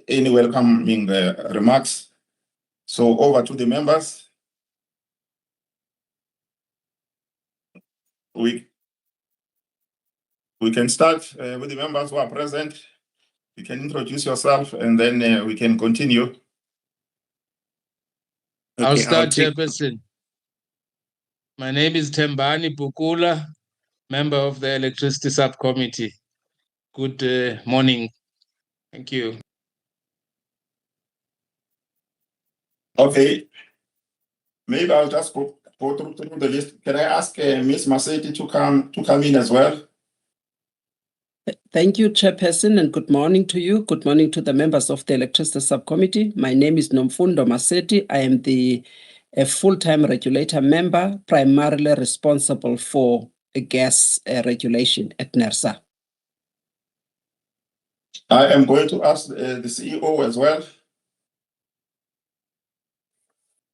any welcoming remarks. So over to the members. We can start with the members who are present. You can introduce yourself and then we can continue. Okay, I'll start, Chairperson. My name is Tembani Bukula, member of the Electricity Subcommittee. Good morning. Thank you. Okay. Maybe I'll just go through the list. Can I ask Ms. Maseti to come in as well? Thank you, Chairperson, and good morning to you. Good morning to the members of the Electricity Subcommittee. My name is Nomfundo Maseti. I am a full-time regulator member, primarily responsible for gas regulation at NERSA. I am going to ask the CEO as well.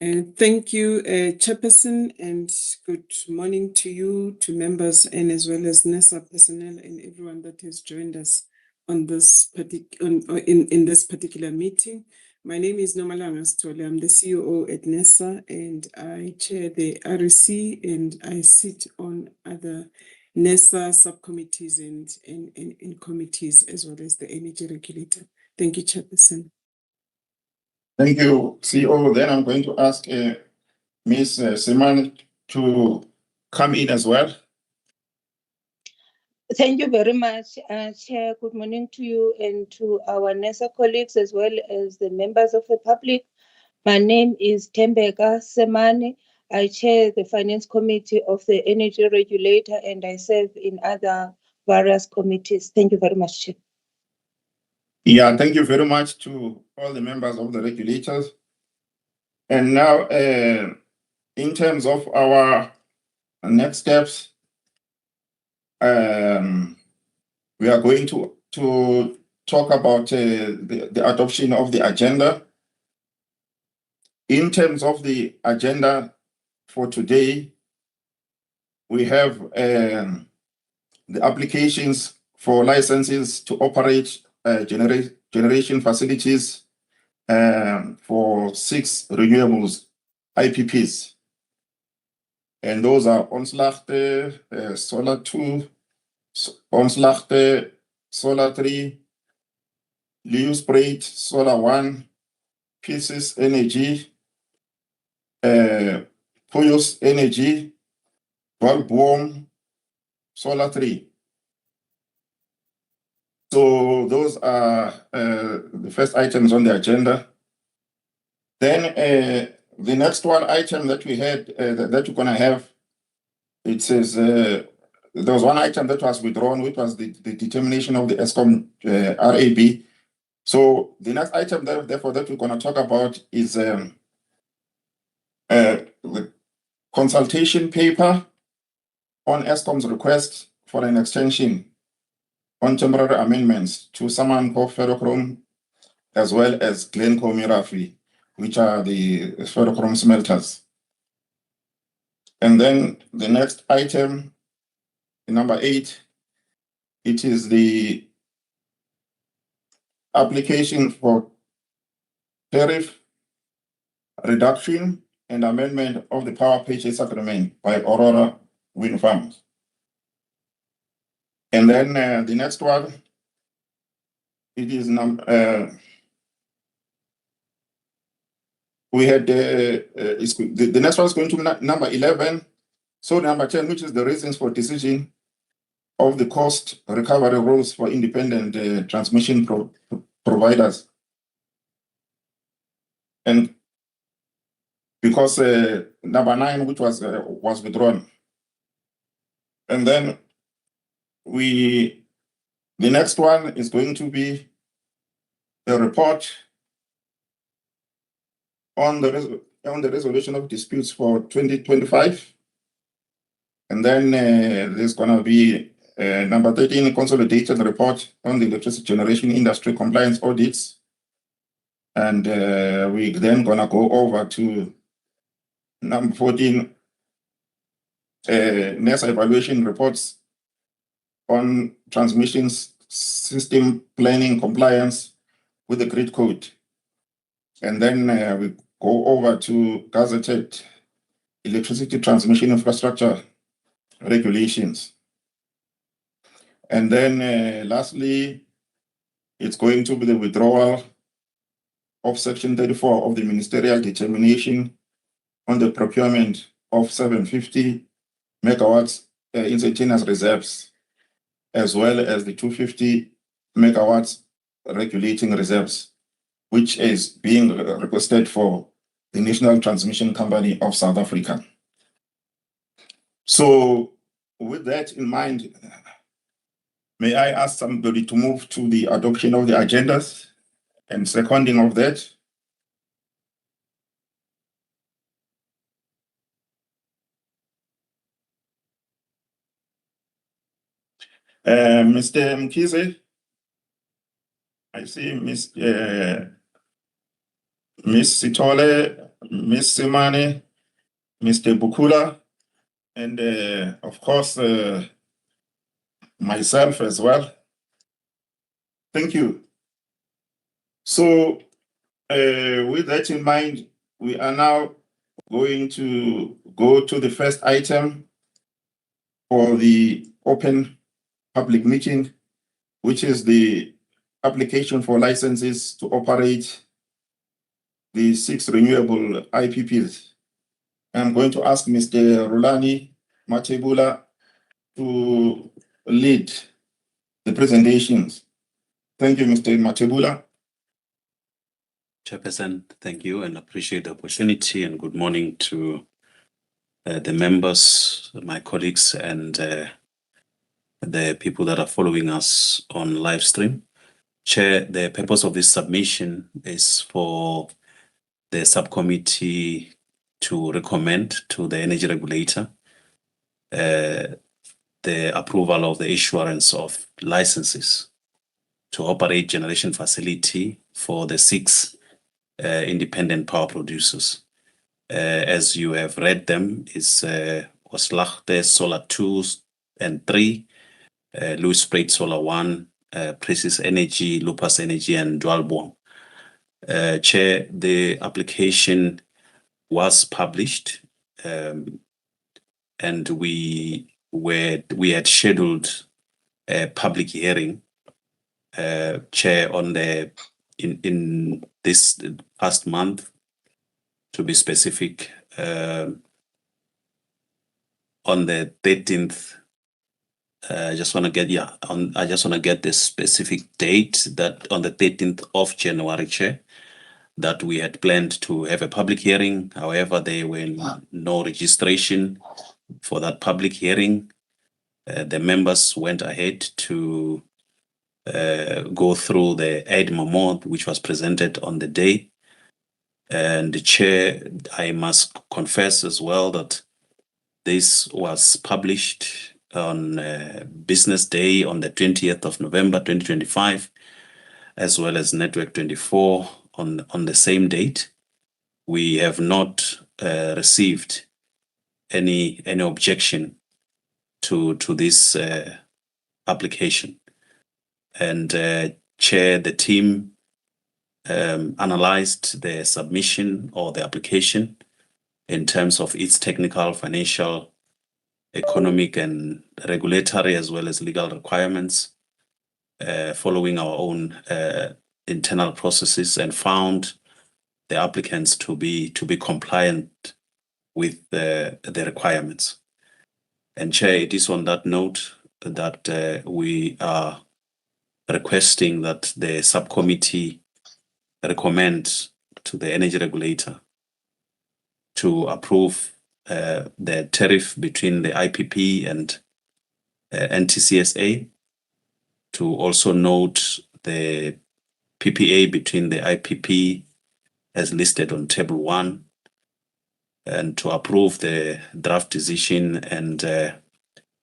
Thank you, Chairperson, and good morning to you, to members, and as well as NERSA personnel and everyone that has joined us on this in this particular meeting. My name is Nomalanga Stole. I'm the CEO at NERSA, and I chair the REC, and I sit on other NERSA subcommittees and committees, as well as the energy regulator. Thank you, Chairperson. Thank you, CEO. Then I'm going to ask Ms. Simon to come in as well. Thank you very much, Chair. Good morning to you and to our NERSA colleagues, as well as the members of the public. My name is Tembeka Semane. I chair the Finance Committee of the Energy Regulator, and I serve in other various committees. Thank you very much, Chair. Yeah, thank you very much to all the members of the regulators. And now, in terms of our next steps, we are going to talk about the adoption of the agenda. In terms of the agenda for today, we have the applications for licenses to operate generation facilities for 6 renewables IPPs. And those are Onslachte, Solar 2, Onslachte, Solar 3, Leeuwspreid, Solar 1, Pieces Energy, Puyos Energy, Valboom, Solar 3. So those are the first items on the agenda. Then the next item that we had, that we're going to have, it says there was one item that was withdrawn, which was the determination of the ESCOM RAB. So the next item, therefore, that we're going to talk about is the consultation paper on ESCOM's request for an extension on temporary amendments to Samanco Ferrochrome, as well as Glencoe Mirafi, which are the ferrochrome smelters. And then the next item, number 8, it is the application for tariff reduction and amendment of the power purchase agreement by Aurora Wind Farms. And then the next one, it is we had the next one is going to be number 11. So number 10, which is the reasons for decision of the cost recovery rules for independent transmission providers. And because number 9, which was withdrawn. And then the next one is going to be a report on the resolution of disputes for 2025. And then there's going to be number 13, a consolidated report on the electricity generation industry compliance audits. And we're then going to go over to number 14, NERSA evaluation reports on transmission system planning compliance with the grid code. And then we go over to gazetted electricity transmission infrastructure regulations. And then lastly, it's going to be the withdrawal of Section 34 of the ministerial determination on the procurement of 750 megawatts instantaneous reserves, as well as the 250 megawatts regulating reserves, which is being requested for the National Transmission Company of South Africa. So with that in mind, may I ask somebody to move to the adoption of the agendas and seconding of that? Mr. Mkize, I see Miss Sitole, Miss Simane, Mr. Bukula, and of course, myself as well. Thank you. So with that in mind, we are now going to go to the first item for the open public meeting, which is the application for licenses to operate the 6 renewable IPPs. I'm going to ask Mr. Rulani Matebula to lead the presentations. Thank you, Mr. Matebula. Chairperson, thank you and appreciate the opportunity, and good morning to the members, my colleagues, and the people that are following us on live stream. Chair, the purpose of this submission is for the subcommittee to recommend to the energy regulator the approval of the issuance of licenses to operate generation facility for the 6 independent power producers. As you have read them, is Oslachte Solar 2 and 3, Louis Spreight Solar 1, Precis Energy, Lupus Energy, and Dwalborn. Chair, the application was published, and we had scheduled a public hearing, Chair, on the in this past month, to be specific, on the 13th. I just want to get the specific date, that on the 13th of January, Chair, that we had planned to have a public hearing. However, there were no registration for that public hearing. The members went ahead to go through the aid memo, which was presented on the day. And the Chair, I must confess as well that this was published on Business Day on the 20th of November 2025, as well as Network 24 on the same date. We have not received any objection to this application. And Chair, the team analyzed the submission or the application in terms of its technical, financial, economic, and regulatory, as well as legal requirements, following our own internal processes, and found the applicants to be compliant with the requirements. And Chair, it is on that note that we are requesting that the subcommittee recommends to the energy regulator to approve the tariff between the IPP and NTCSA, to also note the PPA between the IPP as listed on table 1, and to approve the draft decision and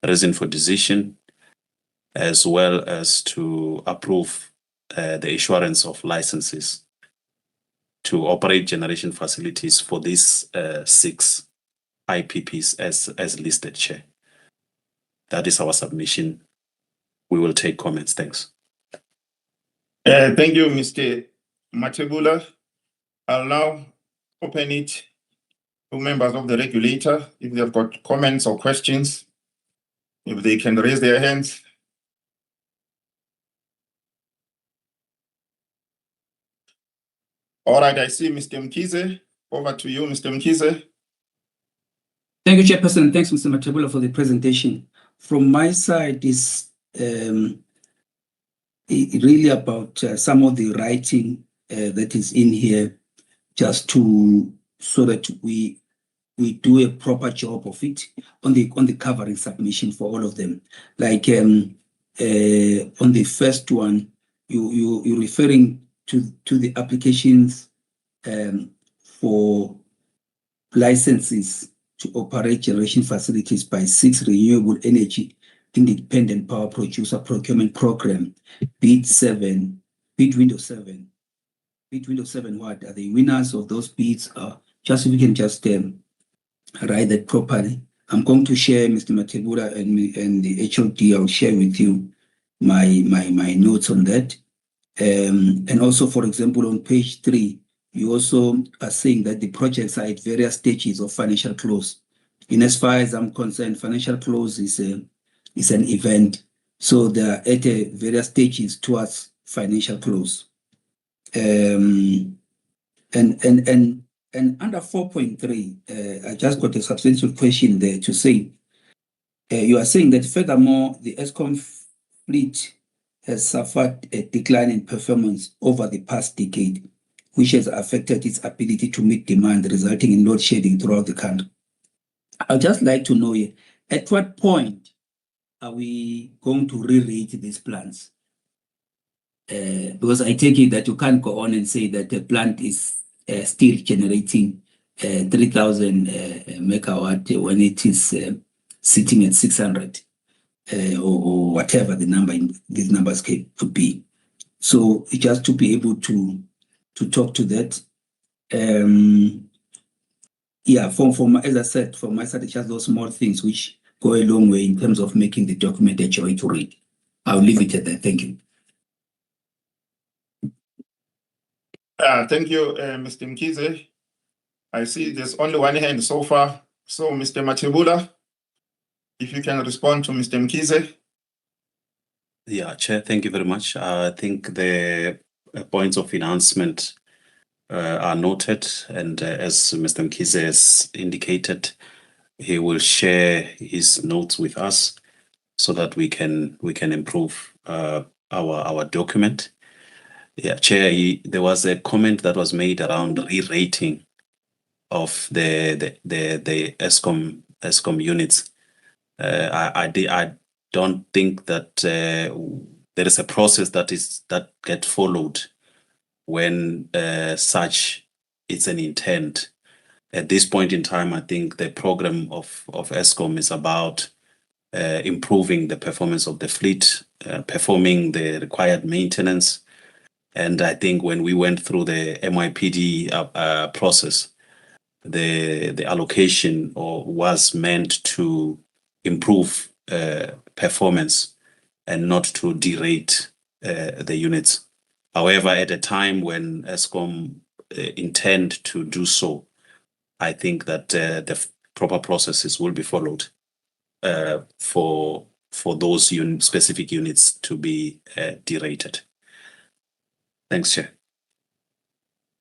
reason for decision, as well as to approve the issuance of licenses to operate generation facilities for these 6 IPPs as listed, Chair. That is our submission. We will take comments. Thanks. Thank you, Mr. Matebula. I'll now open it to members of the regulator. If they've got comments or questions, if they can raise their hands. All right, I see Mr. Mkize. Over to you, Mr. Mkize. Thank you, Chairperson. Thanks, Mr. Matebula, for the presentation. From my side, is really about some of the writing that is in here, just so that we do a proper job of it on the covering submission for all of them. Like on the first one, you're referring to the applications for licenses to operate generation facilities by 6 renewable energy independent power producer procurement program, bid window 7. Bid window 7, what are the winners of those bids? Just if we can just write that properly. I'm going to share, Mr. Matebula and the HOD, I'll share with you my notes on that. And also, for example, on page 3, you also are saying that the projects are at various stages of financial close. In as far as I'm concerned, financial close is an event. So they are at various stages towards financial close. And under 4.3, I just got a substantial question there to say, you are saying that furthermore, the ESCOM fleet has suffered a decline in performance over the past decade, which has affected its ability to meet demand, resulting in load shedding throughout the country. I'd just like to know, at what point are we going to re-rate these plants? Because I take it that you can't go on and say that the plant is still generating 3,000 megawatt when it is sitting at 600 or whatever the number in these numbers could be. So just to be able to talk to that. Yeah, as I said, from my side, it's just those small things which go a long way in terms of making the document a joy to read. I'll leave it at that. Thank you. Thank you, Mr. Mkize. I see there's only one hand so far. So, Mr. Matebula, if you can respond to Mr. Mkize. Yeah, Chair, thank you very much. I think the points of enhancement are noted, and as Mr. Mkize has indicated, he will share his notes with us so that we can improve our document. Yeah, Chair, there was a comment that was made around re-rating of the ESCOM units. I don't think that there is a process that gets followed when such is an intent. At this point in time, I think the program of ESCOM is about improving the performance of the fleet, performing the required maintenance. And I think when we went through the MYPD process, the allocation was meant to improve performance and not to derate the units. However, at a time when ESCOM intend to do so, I think that the proper processes will be followed for those specific units to be derated. Thanks, Chair.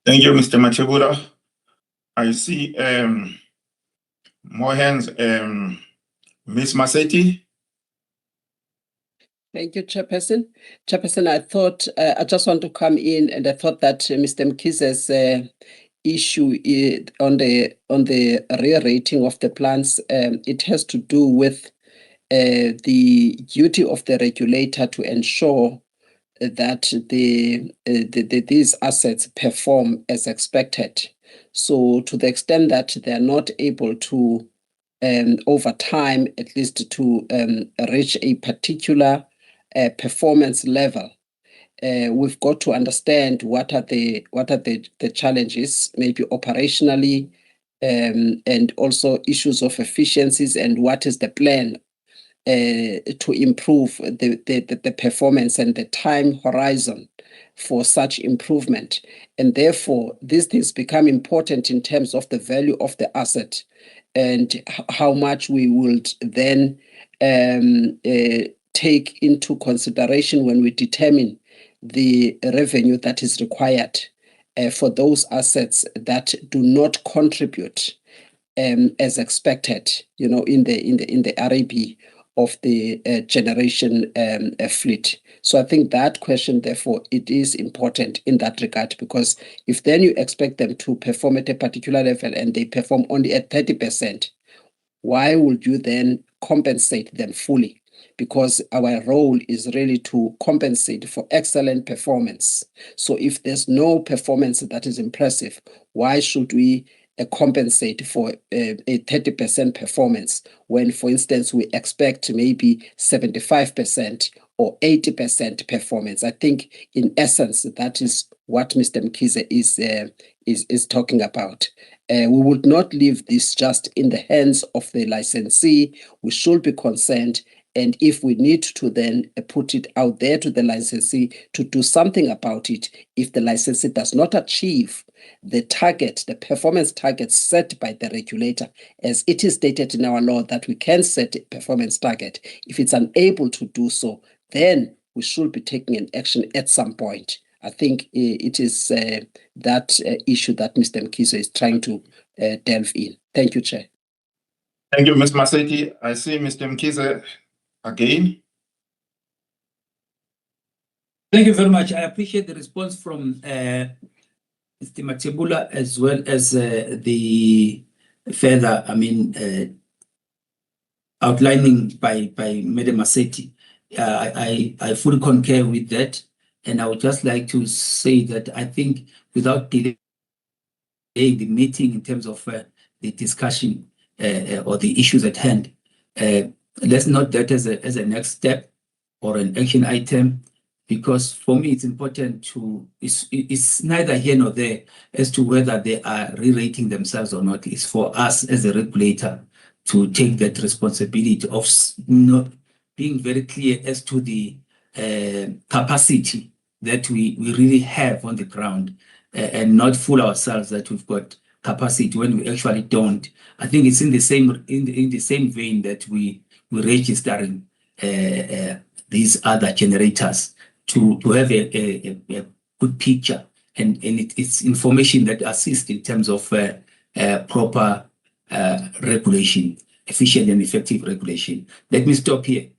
Thank you, Mr. Matebula. I see more hands. Ms. Maseti. Thank you, Chairperson. Chairperson, I thought, I just want to come in, and I thought that Mr. Mkize's issue on the re-rating of the plans, it has to do with the duty of the regulator to ensure that these assets perform as expected. So to the extent that they are not able to, over time, at least to reach a particular performance level, we've got to understand what are the challenges, maybe operationally, and also issues of efficiencies, and what is the plan to improve the performance and the time horizon for such improvement. And therefore, these things become important in terms of the value of the asset and how much we would then take into consideration when we determine the revenue that is required for those assets that do not contribute as expected, in the RAB of the generation fleet. So I think that question, therefore, it is important in that regard, because if then you expect them to perform at a particular level and they perform only at 30%, why would you then compensate them fully? Because our role is really to compensate for excellent performance. So if there's no performance that is impressive, why should we compensate for a 30% performance when, for instance, we expect maybe 75% or 80% performance? I think, in essence, that is what Mr. Mkhize is talking about. We would not leave this just in the hands of the licensee. We should be concerned, and if we need to then put it out there to the licensee to do something about it, if the licensee does not achieve the target, the performance target set by the regulator, as it is stated in our law that we can set a performance target. If it's unable to do so, then we should be taking an action at some point. I think it is that issue that Mr. Mkhize is trying to delve in. Thank you, Chair. Thank you, Ms. Maseti. I see Mr. Mkhize again. Thank you very much. I appreciate the response from Mr. Matebula, as well as the further, outlining by Madam Maseti. I fully concur with that. And I would just like to say that I think, without delaying the meeting in terms of the discussion or the issues at hand, let's note that as a next step or an action item, because for me it's important it's neither here nor there as to whether they are re-rating themselves or not. It's for us as a regulator to take that responsibility of not being very clear as to the capacity that we really have on the ground, and not fool ourselves that we've got capacity when we actually don't. I think it's in the same vein that we're registering these other generators to have a good picture, and it's information that assists in terms of proper regulation, efficient and effective regulation. Let me stop here.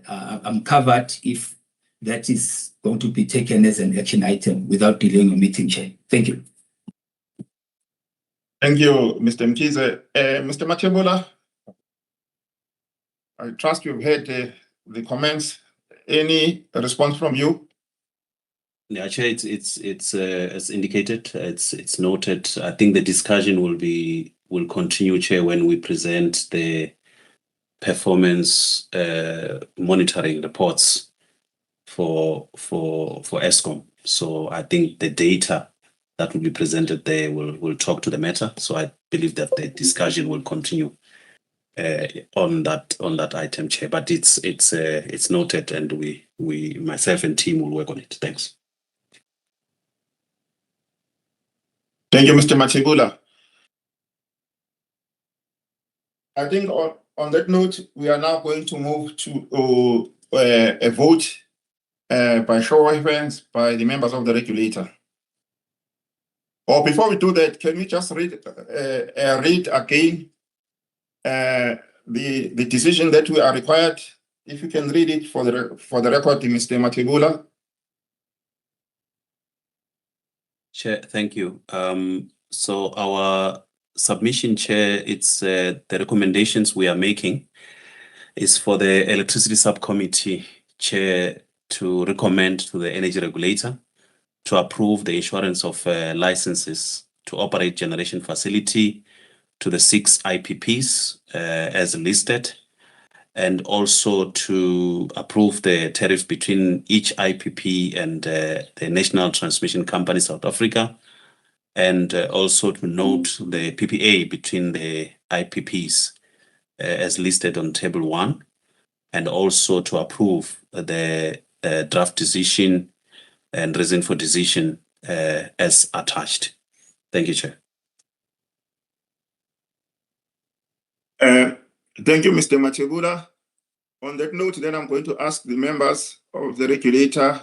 I'm covered if that is going to be taken as an action item without delaying a meeting, Chair. Thank you. Thank you, Mr. Mkhize. Mr. Matebula, I trust you've heard the comments. Any response from you? Yeah, Chair, it's as indicated, it's noted. I think the discussion will continue, Chair, when we present the performance monitoring reports for Eskom. So I think the data that will be presented there will talk to the matter. So I believe that the discussion will continue on that item, Chair. But it's noted, and we myself and team will work on it. Thanks. Thank you, Mr. Matebula. I think on that note, we are now going to move to a vote by show of hands by the members of the regulator. Or before we do that, can we just read again the decision that we are required? If you can read it for the record, Mr. Matebula. Chair, thank you. So our submission, Chair, it's the recommendations we are making is for the Electricity Subcommittee, Chair, to recommend to the energy regulator to approve the issuance of licenses to operate generation facility to the 6 IPPs as listed, and also to approve the tariff between each IPP and the National Transmission Company South Africa, and also to note the PPA between the IPPs as listed on Table 1, and also to approve the draft decision and reason for decision as attached. Thank you, Chair. Thank you, Mr. Matebula. On that note, then I'm going to ask the members of the regulator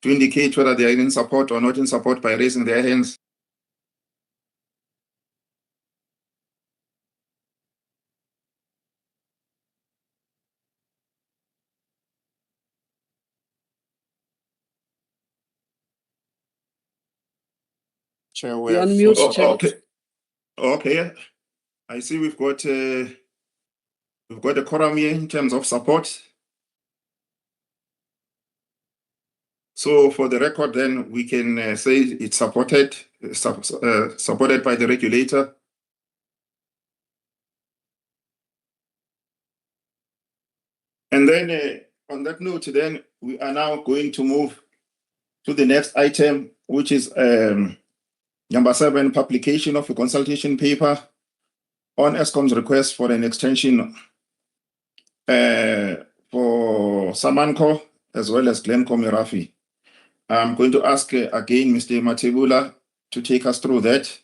to indicate whether they are in support or not in support by raising their hands. Chair, we are unmute, Chair. Okay. Okay. I see we've got a quorum here in terms of support. So for the record, then we can say it's supported by the regulator. And then on that note, then we are now going to move to the next item, which is number 7, publication of a consultation paper on ESCOM's request for an extension for Samanco as well as Glencore Merafi. I'm going to ask again Mr. Matebula to take us through that.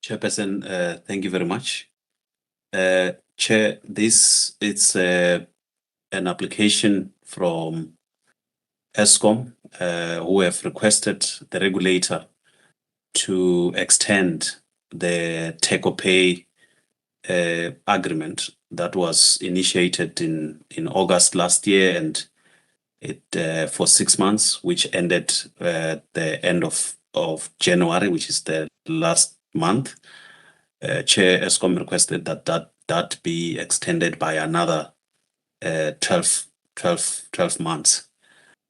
Chairperson, thank you very much. Chair, this is an application from ESCOM who have requested the regulator to extend the take-or-pay agreement that was initiated in August last year, and it for 6 months, which ended the end of January, which is the last month. Chair ESCOM requested that be extended by another 12 months.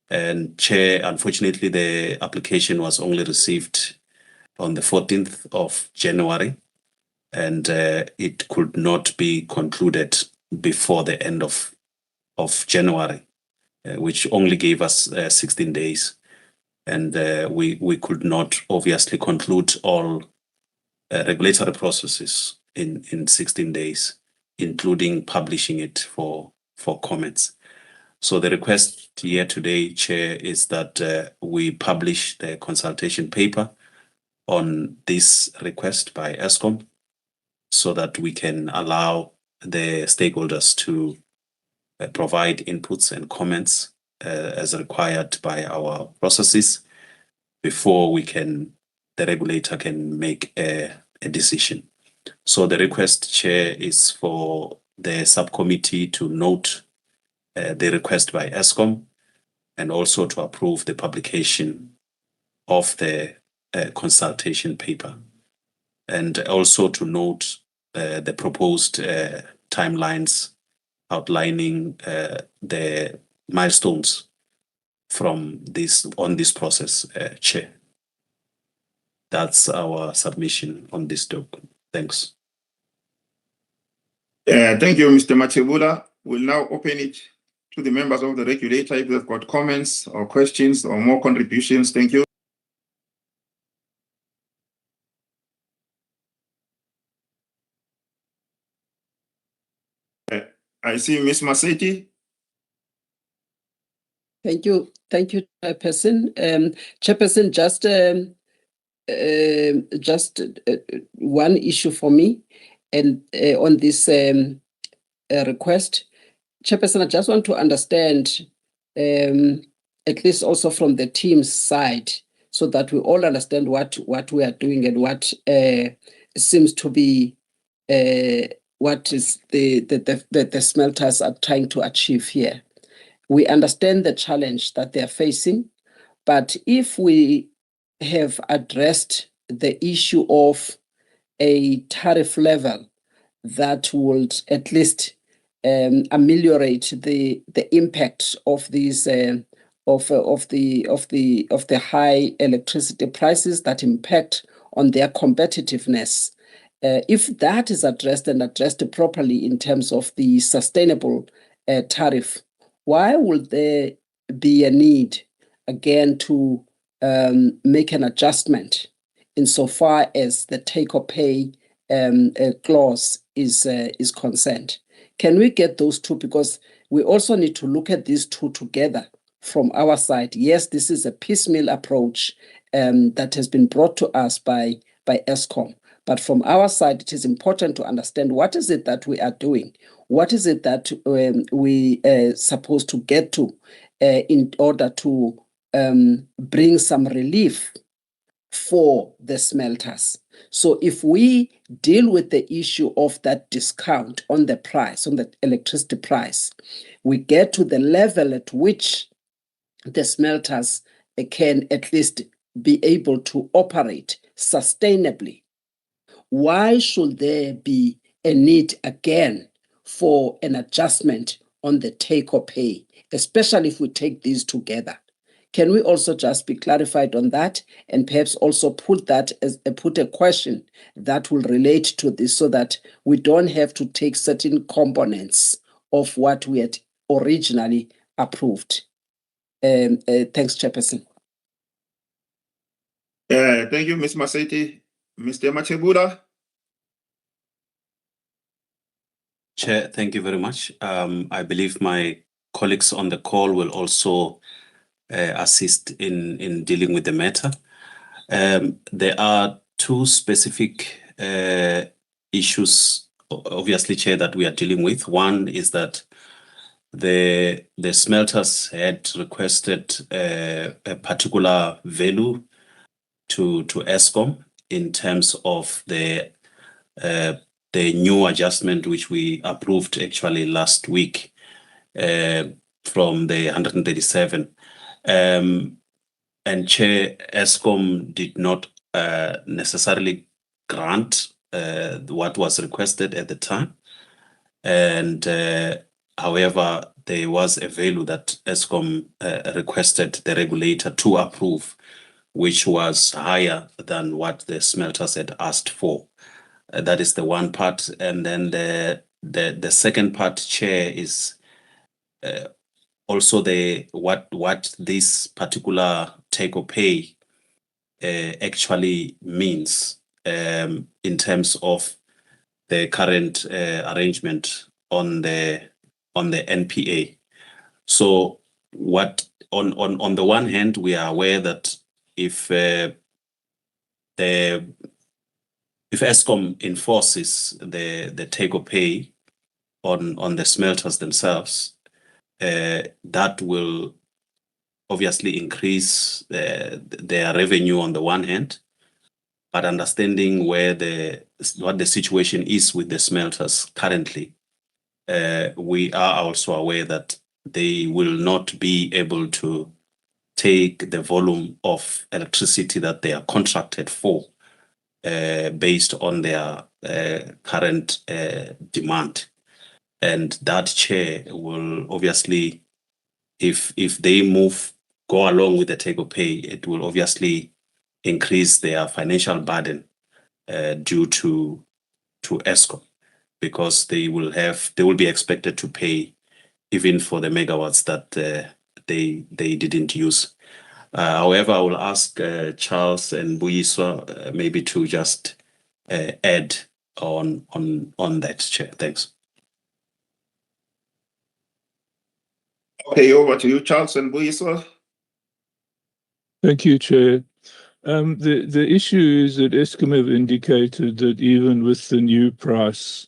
And Chair, unfortunately, the application was only received on the 14th of January, and it could not be concluded before the end of January, which only gave us 16 days. And we could not obviously conclude all regulatory processes in 16 days, including publishing it for comments. So the request here today, Chair, is that we publish the consultation paper on this request by ESCOM so that we can allow the stakeholders to provide inputs and comments as required by our processes before the regulator can make a decision. So the request, Chair, is for the subcommittee to note the request by ESCOM and also to approve the publication of the consultation paper, and also to note the proposed timelines outlining the milestones from on this process, Chair. That's our submission on this document. Thanks. Thank you, Mr. Matebula. We'll now open it to the members of the regulator if they've got comments or questions or more contributions. Thank you. I see Ms. Maseti. Thank you, Chairperson. Chairperson, just one issue for me, and on this request, Chairperson, I just want to understand, at least also from the team's side, so that we all understand what we are doing and what seems to be what is the smelters are trying to achieve here. We understand the challenge that they are facing, but if we have addressed the issue of a tariff level that would at least ameliorate the impact of these of the high electricity prices that impact on their competitiveness. If that is addressed and addressed properly in terms of the sustainable tariff, why would there be a need again to make an adjustment insofar as the take-or-pay clause is concerned? Can we get those two? Because we also need to look at these two together from our side. Yes, this is a piecemeal approach that has been brought to us by ESCOM. But from our side, it is important to understand what is it that we are doing? What is it that we are supposed to get to in order to bring some relief for the smelters? So if we deal with the issue of that discount on the price, on the electricity price, we get to the level at which the smelters can at least be able to operate sustainably. Why should there be a need again for an adjustment on the take or pay, especially if we take these together? Can we also just be clarified on that, and perhaps also put that as put a question that will relate to this, so that we don't have to take certain components of what we had originally approved? Thanks, Chairperson. Thank you, Ms. Maseti. Mr. Machebuda. Chair, thank you very much. I believe my colleagues on the call will also assist in dealing with the matter. There are two specific issues, obviously, Chair, that we are dealing with. One is that the smelters had requested a particular value to ESCOM in terms of the new adjustment which we approved actually last week from the 137. And Chair, ESCOM did not necessarily grant what was requested at the time. And however, there was a value that ESCOM requested the regulator to approve, which was higher than what the smelters had asked for. That is the one part. And then the second part, Chair, is also what this particular take or pay actually means in terms of the current arrangement on the NPA. So what on the one hand, we are aware that if ESCOM enforces the take or pay on the smelters themselves, that will obviously increase their revenue on the one hand, but understanding what the situation is with the smelters currently, we are also aware that they will not be able to take the volume of electricity that they are contracted for based on their current demand. And that, Chair, will obviously, if they go along with the take or pay, it will obviously increase their financial burden due to ESCOM, because they will be expected to pay even for the megawatts that they didn't use. However, I will ask Charles and Buiswa maybe to just add on that, Chair. Thanks. Okay, over to you, Charles and Buiswa. Thank you, Chair. The issue is that ESCOM have indicated that even with the new price,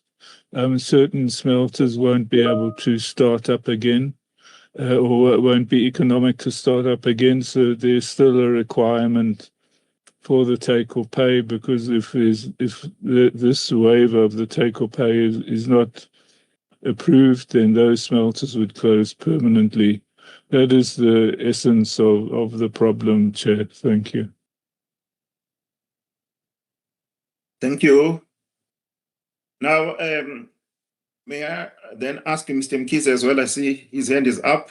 certain smelters won't be able to start up again, or won't be economic to start up again. So there's still a requirement for the take or pay, because if this waiver of the take or pay is not approved, then those smelters would close permanently. That is the essence of the problem, Chair. Thank you. Thank you. Now, may I then ask Mr. Mkhize as well? I see his hand is up.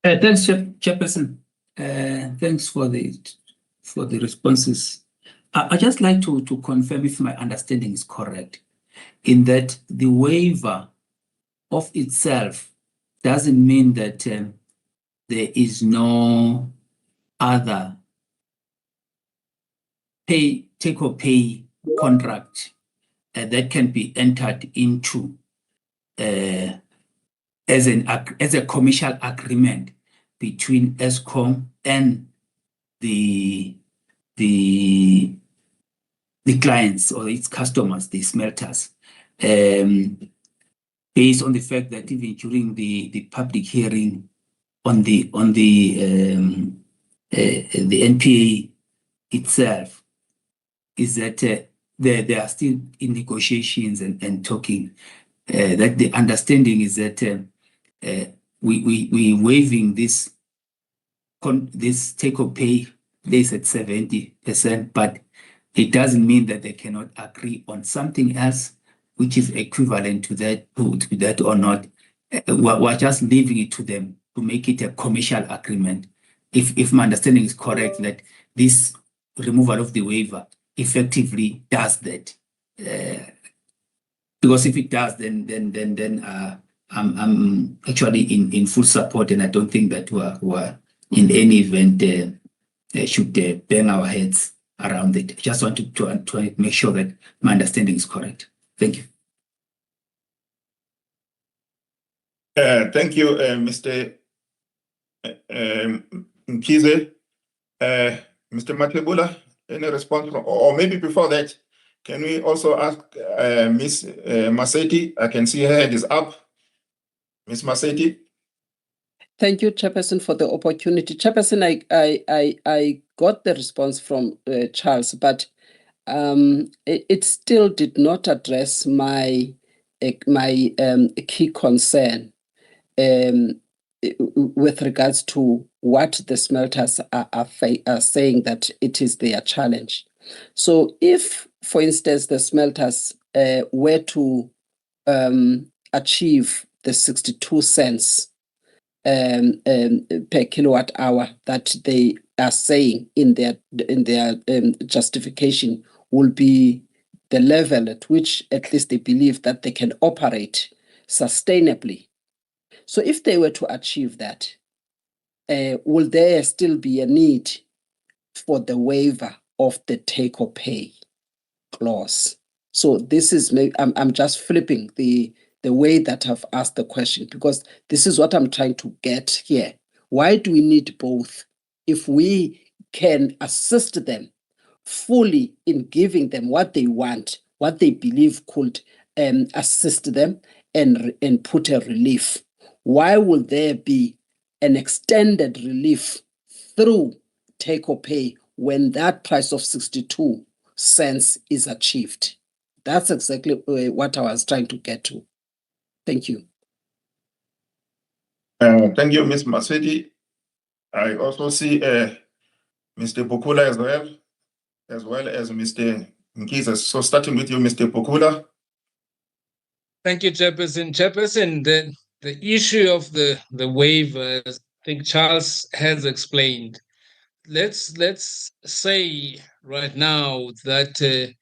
Thanks, Chairperson. Thanks for the responses. I just like to confirm if my understanding is correct, in that the waiver of itself doesn't mean that there is no other take or pay contract that can be entered into as a commercial agreement between Eskom and the clients or its customers, the smelters, based on the fact that even during the public hearing on the NPA itself, is that they are still in negotiations and talking. That the understanding is that we waiving this take or pay place at 70%, but it doesn't mean that they cannot agree on something else which is equivalent to that or not. We're just leaving it to them to make it a commercial agreement. If my understanding is correct, that this removal of the waiver effectively does that. Because if it does, then I'm actually in full support, and I don't think that we're in any event should bang our heads around it. Just want to make sure that my understanding is correct. Thank you. Thank you, Mr. Mkhize. Mr. Matlebula, any response? Or maybe before that, can we also ask Ms. Maseti? I can see her hand is up. Ms. Maseti. Thank you, Chairperson, for the opportunity. Chairperson, I got the response from Charles, but it still did not address my key concern with regards to what the smelters are saying that it is their challenge. So if, for instance, the smelters were to achieve the 62 cents per kilowatt hour that they are saying in their justification, will be the level at which at least they believe that they can operate sustainably. So if they were to achieve that, will there still be a need for the waiver of the take or pay clause? So this is, I'm just flipping the way that I've asked the question, because this is what I'm trying to get here. Why do we need both if we can assist them fully in giving them what they want, what they believe could assist them and put a relief? Why will there be an extended relief through take or pay when that price of 62 cents is achieved? That's exactly what I was trying to get to. Thank you. Thank you, Ms. Maseti. I also see Mr. Bukula as well as Mr. Mkhize. So starting with you, Mr. Bukula. Thank you, Chairperson. Chairperson, the issue of the waivers, I think Charles has explained. Let's say right now that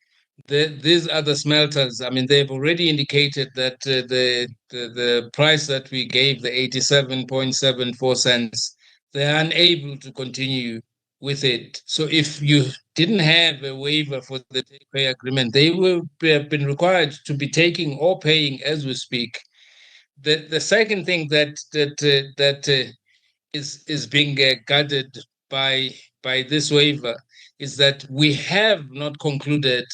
these other smelters, I mean, they've already indicated that the price that we gave, the 87.74 cents, they're unable to continue with it. So if you didn't have a waiver for the take-pay agreement, they will have been required to be taking or paying as we speak. The second thing that is being guarded by this waiver is that we have not concluded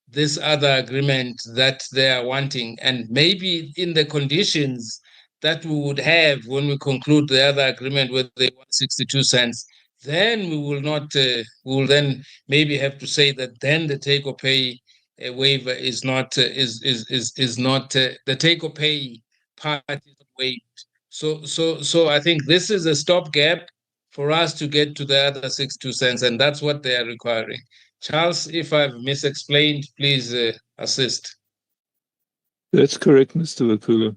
this other agreement that they are wanting, and maybe in the conditions that we would have when we conclude the other agreement with the 62 cents, then we will not. We will then maybe have to say that then the take or pay waiver is not is not the take or pay part is waived. So I think this is a stopgap for us to get to the other 62 cents, and that's what they are requiring. Charles, if I've misexplained, please assist. That's correct, Mr. Bukula.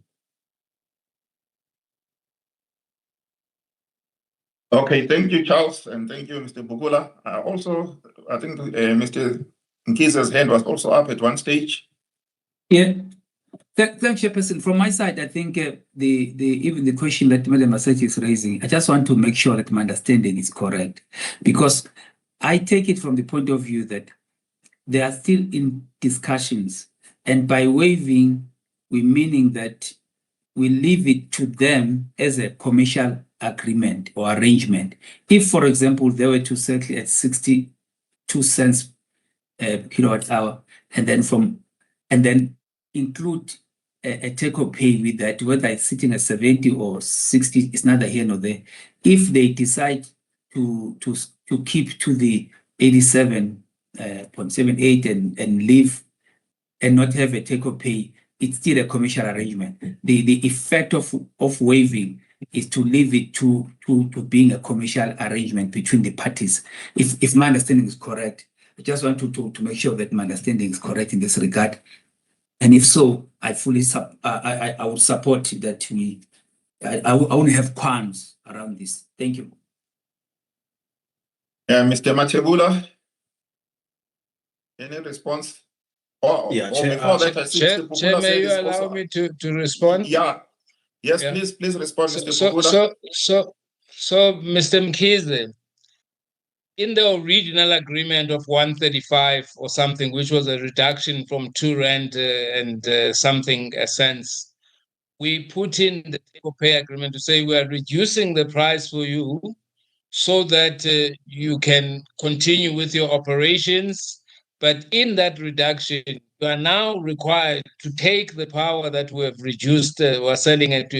Okay, thank you, Charles, and thank you, Mr. Bukula. Also, I think Mr. Mkhize's hand was also up at one stage. Yeah. Thanks, Chairperson. From my side, I think even the question that Madam Maseti is raising, I just want to make sure that my understanding is correct, because I take it from the point of view that they are still in discussions And by waiving, we're meaning that we leave it to them as a commercial agreement or arrangement. If, for example, they were to settle at 62 cents per kilowatt hour, and then include a take-or pay with that, whether it's sitting at 70 or 60, it's neither here nor there. If they decide to keep to the 87.78 and leave and not have a take-or pay, it's still a commercial arrangement. The effect of waiving is to leave it to being a commercial arrangement between the parties. If my understanding is correct, I just want to make sure that my understanding is correct in this regard. And if so, I fully I would support that I won't have qualms around this. Thank you. Mr. Matebula, any response? Or Chair, before that, I see Chair, Mr. Pukula Chair, may said you it's allow also- me to respond? Yeah. Yes, Yeah. please respond, Mr. So, Pukula. Mr. Mkhize, in the original agreement of 135 or something, which was a reduction from 2 rand and something cents, we put in the take-or-pay agreement to say we are reducing the price for you so that you can continue with your operations. But in that reduction, you are now required to take the power that we have reduced, we're selling it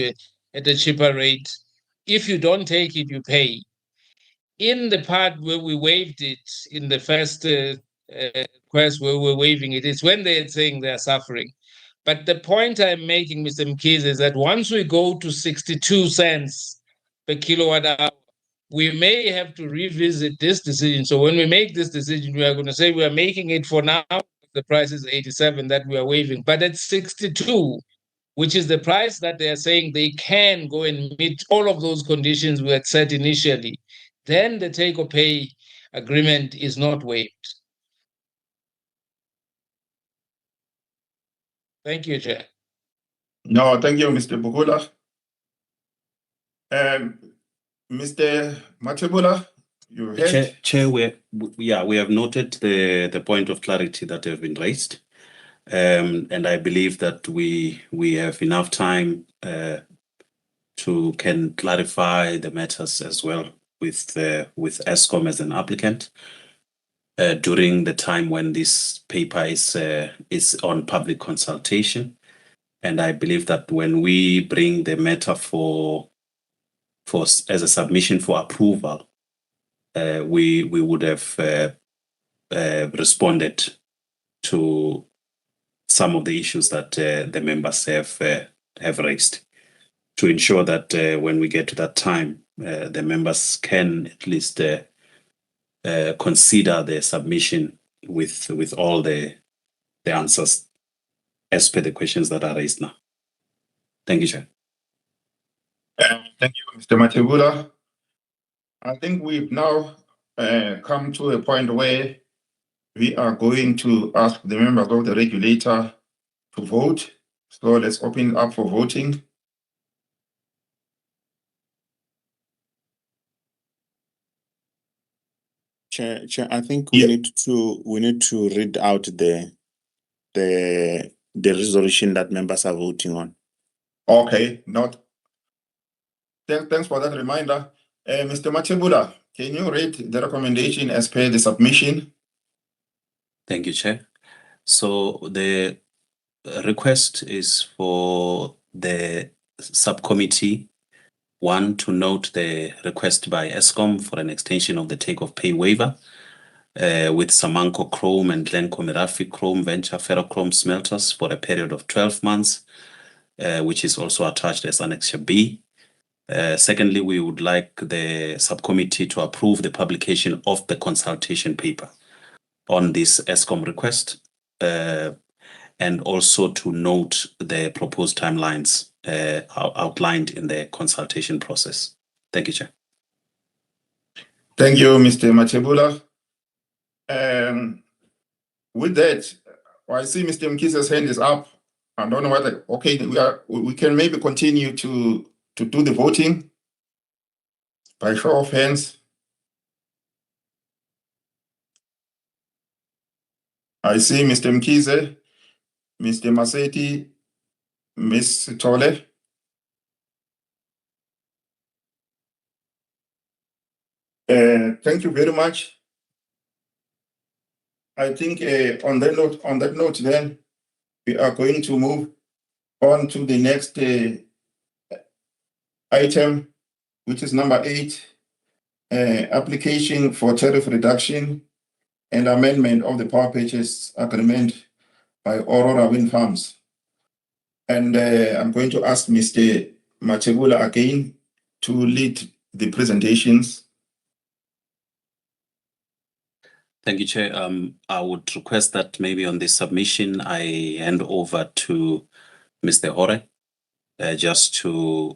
at a cheaper rate. If you don't take it, you pay. In the part where we waived it, in the first request where we're waiving it, it's when they're saying they're suffering. But the point I'm making, Mr. Mkhize, is that once we go to 62 cents per kilowatt hour, we may have to revisit this decision. So when we make this decision, we are going to say we are making it for now. The price is 87 that we are waiving, but at 62, which is the price that they are saying they can go and meet all of those conditions we had set initially, then the take-or-pay agreement is not waived. Thank you, Chair. No, thank you, Mr. Pukula. Mr. Matebula, you heard? Chair, we have noted the point of clarity that have been raised. And I believe that we have enough time to can clarify the matters as well with Eskom as an applicant during the time when this paper is on public consultation. And I believe that when we bring the matter for as a submission for approval, we would have responded to some of the issues that the members have raised, to ensure that when we get to that time, the members can at least consider the submission with all the answers as per the questions that are raised now. Thank you, Chair. Thank you, Mr. Matebula. I think we've now come to a point where we are going to ask the members of the regulator to vote. So let's open up for voting. Chair, I think we need to read out the resolution that members are voting on. Okay, thanks for that reminder. Mr. Matebula, can you read the recommendation as per the submission? Thank you, Chair. So the request is for the subcommittee, one, to note the request by Eskom for an extension of the take-of-pay waiver with Samanco Chrome and Glencore Merafi Chrome Venture Ferrochrome smelters for a period of 12 months, which is also attached as Annexure B. Secondly, we would like the subcommittee to approve the publication of the consultation paper on this Eskom request, and also to note the proposed timelines outlined in the consultation process. Thank you, Chair. Thank you, Mr. Matebula. With that, I see Mr. Mkhize's hand is up. I don't know whether, okay, we can maybe continue to do the voting by show of hands. I see Mr. Mkhize. Mr. Maseti, Ms. Tole. Thank you very much. I think on that note, then we are going to move on to the next item, which is number 8, application for tariff reduction and amendment of the power purchase agreement by Aurora Wind Farms. And I'm going to ask Mr. Machegula again to lead the presentations. Thank you, Chair. I would request that maybe on this submission, I hand over to Mr. Hore, just to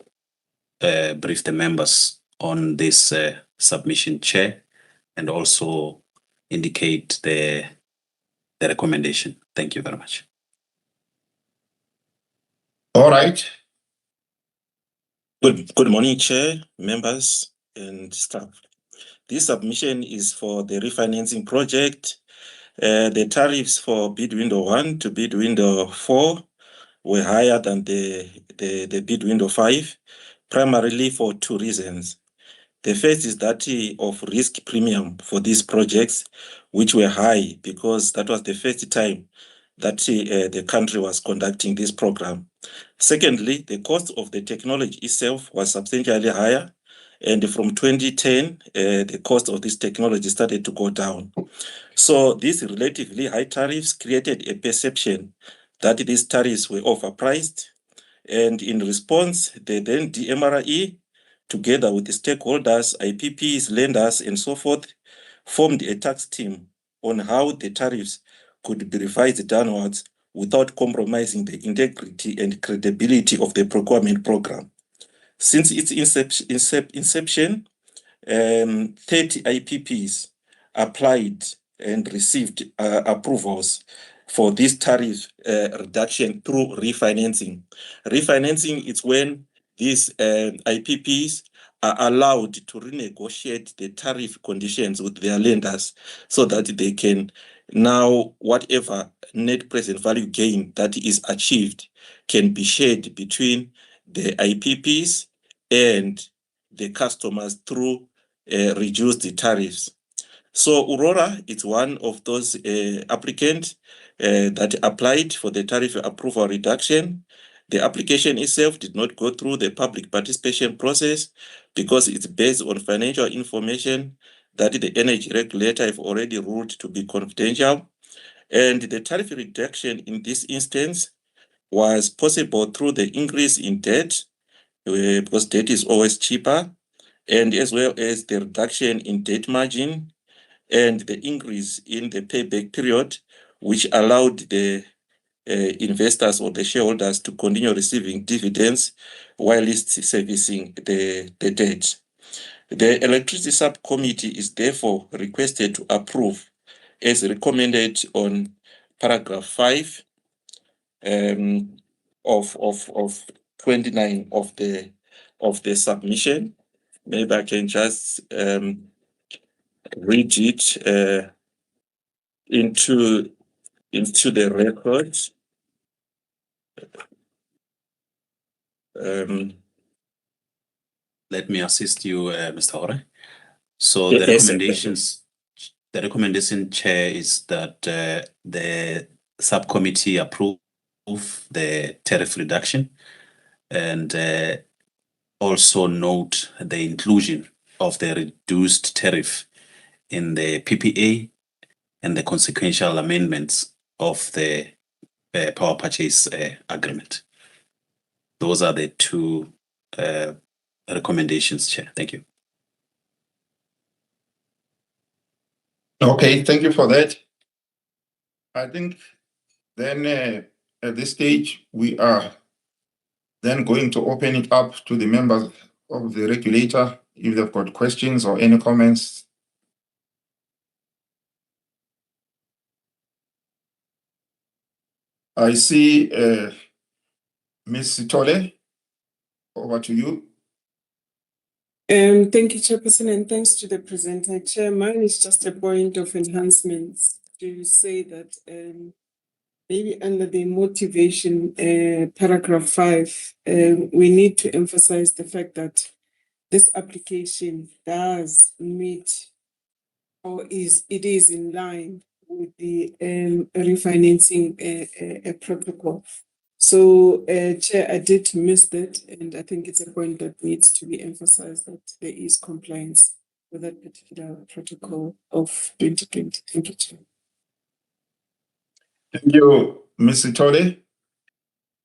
brief the members on this submission, Chair, and also indicate the recommendation. Thank you very much. All right. Good morning, Chair, members, and staff. This submission is for the refinancing project. The tariffs for bid window 1 to bid window 4 were higher than the bid window 5, primarily for 2 reasons. The first is that of risk premium for these projects, which were high because that was the first time that the country was conducting this program. Secondly, the cost of the technology itself was substantially higher. And from 2010, the cost of this technology started to go down. So these relatively high tariffs created a perception that these tariffs were overpriced. And in response, the then DMRE, together with the stakeholders, IPPs, lenders, and so forth, formed a task team on how the tariffs could be revised downwards without compromising the integrity and credibility of the procurement program. Since its inception, 30 IPPs applied and received approvals for this tariff reduction through refinancing. Refinancing is when these IPPs are allowed to renegotiate the tariff conditions with their lenders so that they can now, whatever net present value gain that is achieved can be shared between the IPPs and the customers through reduced tariffs. So Aurora is one of those applicants that applied for the tariff approval reduction. The application itself did not go through the public participation process because it's based on financial information that the energy regulator have already ruled to be confidential. And the tariff reduction in this instance was possible through the increase in debt, because debt is always cheaper, and as well as the reduction in debt margin and the increase in the payback period, which allowed the investors or the shareholders to continue receiving dividends while servicing the debt. The Electricity Subcommittee is therefore requested to approve, as recommended on paragraph 5 of 29 of the submission. Maybe I can just read it into the record. Let me assist you, Mr. Hore. So Yes, the recommendation, Chair, is that the subcommittee approve the tariff reduction and also note the inclusion of the reduced tariff in the PPA and the consequential amendments of the power purchase agreement. Those are the 2 recommendations, Chair. Thank you. Okay, thank you for that. I think then at this stage, we are then going to open it up to the members of the regulator if they've got questions or any comments. I see Ms. Tole, over to you. Thank you, Chairperson, and thanks to the presenter. Chair, mine is just a point of enhancement to say that maybe under the motivation, paragraph 5, we need to emphasize the fact that this application does meet or is in line with the refinancing protocol. So, Chair, I did miss that, and I think it's a point that needs to be emphasized that there is compliance with that particular protocol of 2020. Thank you, Chair. Thank you, Mr. Tode.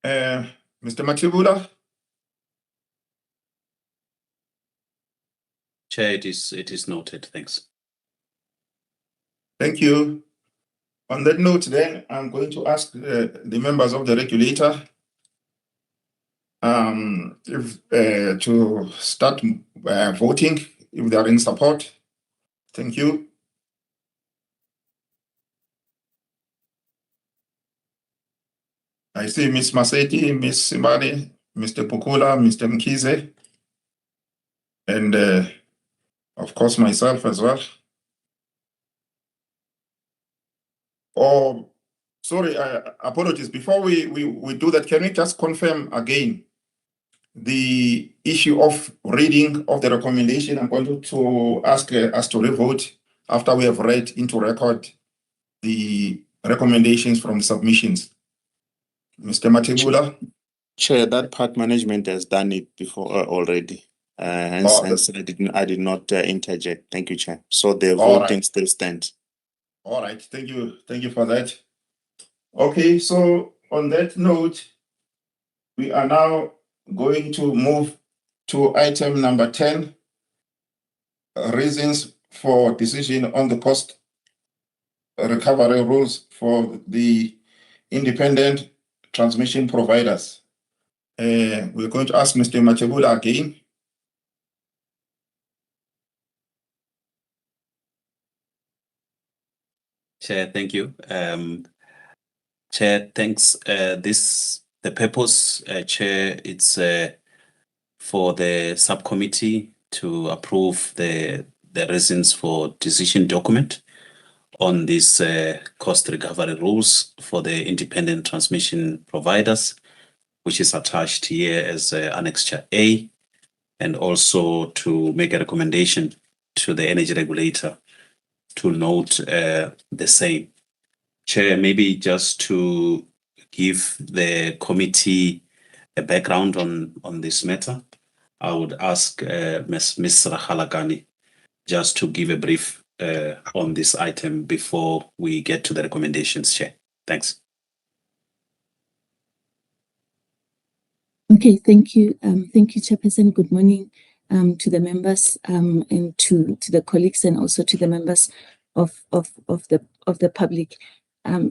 Mr. Matibula? Chair, it is noted. Thanks. Thank you. On that note, then, I'm going to ask the members of the regulator if to start voting if they are in support. Thank you. I see Ms. Maseti, Ms. Simani, Mr. Pukula, Mr. Mkize, and of course myself as well. Oh, sorry, apologies. Before we do that, can we just confirm again the issue of reading of the recommendation? I'm going to ask us to revote after we have read into record the recommendations from submissions. Mr. Matibula? Chair, that part management has done it before already. Hence I did not interject. Thank you, Chair. So the voting still stands. All right, thank you. Thank you for that. Okay, so on that note, we are now going to move to item number 10, reasons for decision on the cost recovery rules for the independent transmission providers. We're going to ask Mr. Matibula again. Chair, thank you. Chair, thanks. The purpose, Chair, it's for the subcommittee to approve the reasons for decision document on these cost recovery rules for the independent transmission providers, which is attached here as Annexure A, and also to make a recommendation to the energy regulator to note the same. Chair, maybe just to give the committee a background on this matter, I would ask Ms. Rakhalakani just to give a brief on this item before we get to the recommendations, Chair. Thanks. Okay, thank you. Thank you, Chairperson. Good morning to the members and to the colleagues and also to the members of the public.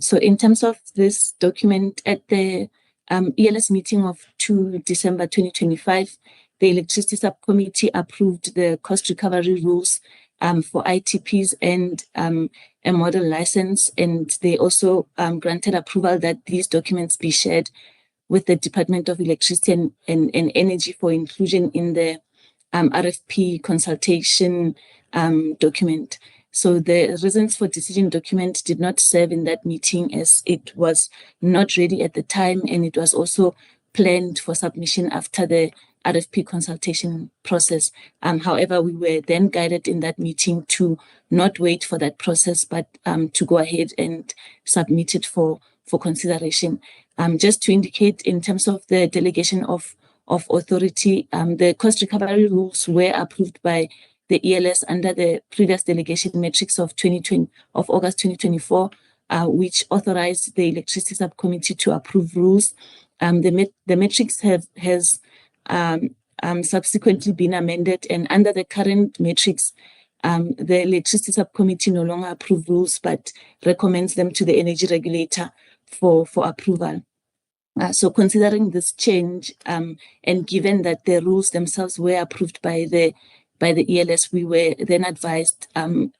So in terms of this document at the ELS meeting of 2 December 2025, the Electricity Subcommittee approved the cost recovery rules for ITPs and a model license, and they also granted approval that these documents be shared with the Department of Electricity and Energy for inclusion in the RFP consultation document. So the reasons for decision document did not serve in that meeting as it was not ready at the time, and it was also planned for submission after the RFP consultation process. However, we were then guided in that meeting to not wait for that process, but to go ahead and submit it for consideration. Just to indicate in terms of the delegation of authority, the cost recovery rules were approved by the ELS under the previous delegation matrix of August 2024, which authorized the Electricity Subcommittee to approve rules. The matrix has subsequently been amended, and under the current matrix, the Electricity Subcommittee no longer approves rules but recommends them to the energy regulator for approval. So considering this change, and given that the rules themselves were approved by the ELS, we were then advised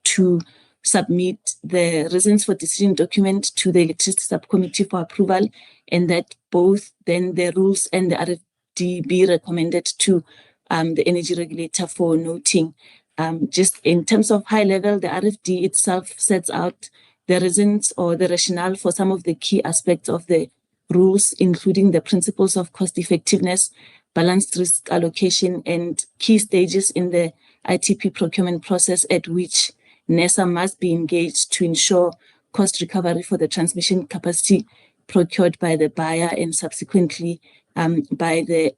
to submit the reasons for decision document to the Electricity Subcommittee for approval, and that both then the rules and the RFD be recommended to the energy regulator for noting. Just in terms of high level, the RFD itself sets out the reasons or the rationale for some of the key aspects of the rules, including the principles of cost effectiveness, balanced risk allocation, and key stages in the ITP procurement process at which NESA must be engaged to ensure cost recovery for the transmission capacity procured by the buyer and subsequently by the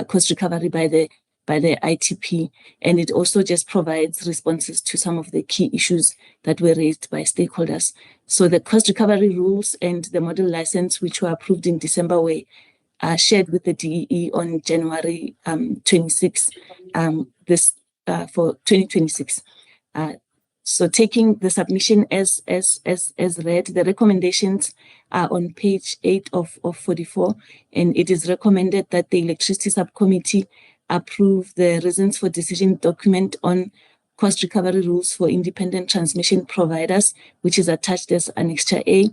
cost recovery by the ITP. And it also just provides responses to some of the key issues that were raised by stakeholders. So the cost recovery rules and the model license, which were approved in December, were shared with the DEE on January 26 for 2026. So taking the submission as read, the recommendations are on page 8 of 44, and it is recommended that the Electricity Subcommittee approve the reasons for decision document on cost recovery rules for independent transmission providers, which is attached as Annexure A.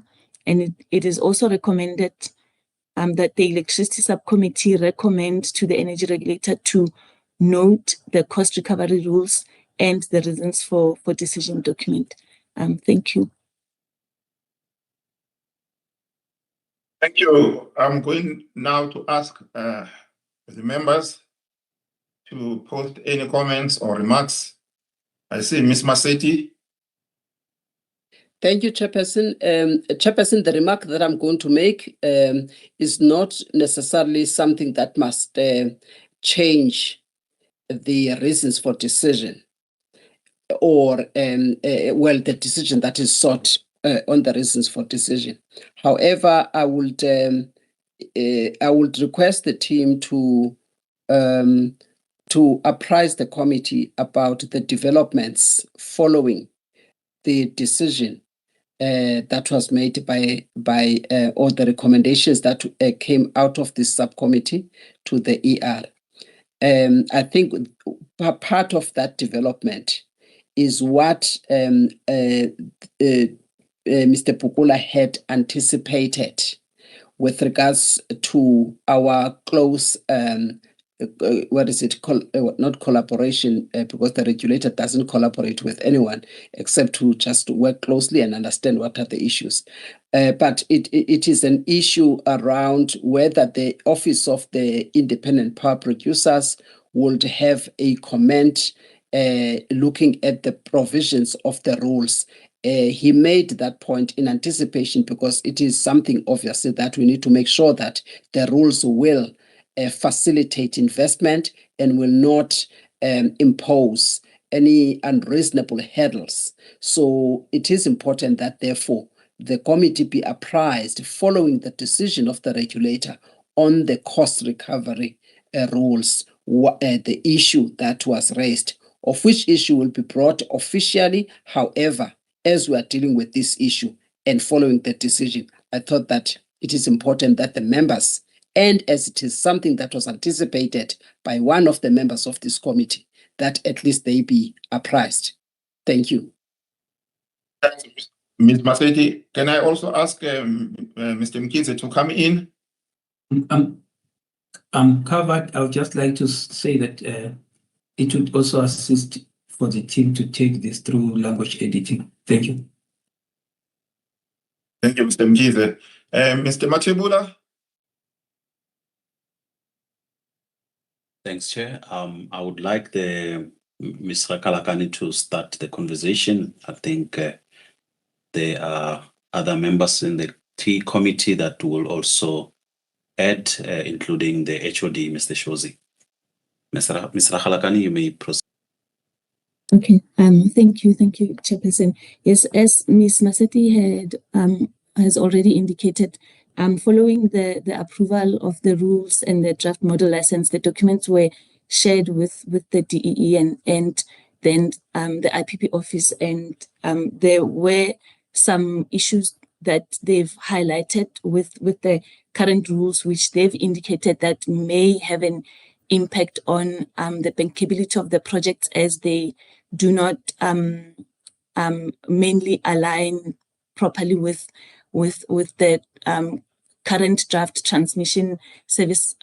And it is also recommended that the Electricity Subcommittee recommend to the Energy Regulator to note the cost recovery rules and the reasons for decision document. Thank you. Thank you. I'm going now to ask the members to post any comments or remarks. I see Ms. Maseti. Thank you, Chairperson. Chairperson, the remark that I'm going to make is not necessarily something that must change the reasons for decision or, the decision that is sought on the reasons for decision. However, I would request the team to apprise the committee about the developments following the decision that was made by or the recommendations that came out of this subcommittee to the ER. I think part of that development is what Mr. Pukula had anticipated with regards to our close not collaboration, because the regulator doesn't collaborate with anyone except to just work closely and understand what are the issues. But it is an issue around whether the Office of the Independent Power Producers would have a comment looking at the provisions of the rules. He made that point in anticipation because it is something obviously that we need to make sure that the rules will facilitate investment and will not impose any unreasonable hurdles. So it is important that therefore the committee be apprised following the decision of the regulator on the cost recovery rules, the issue that was raised, of which issue will be brought officially. However, as we are dealing with this issue and following the decision, I thought that it is important that the members, and as it is something that was anticipated by one of the members of this committee, that at least they be apprised. Thank you. Ms. Maseti, can I also ask Mr. Mkhize to come in? I'm covered. I would just like to say that it would also assist for the team to take this through language editing. Thank you. Thank you, Mr. Mkhize. Mr. Machebula? Thanks, Chair. I would like Ms. Rakalakani to start the conversation. I think there are other members in the T committee that will also add, including the HOD, Mr. Shozi. Ms. Rakalakani, you may proceed. Okay. Thank you, Chairperson. Yes, as Ms. Maseti has already indicated, following the approval of the rules and the draft model license, the documents were shared with the DEE and then the IPP office, and there were some issues that they've highlighted with the current rules, which they've indicated that may have an impact on the bankability of the projects, as they do not mainly align properly with the current draft transmission service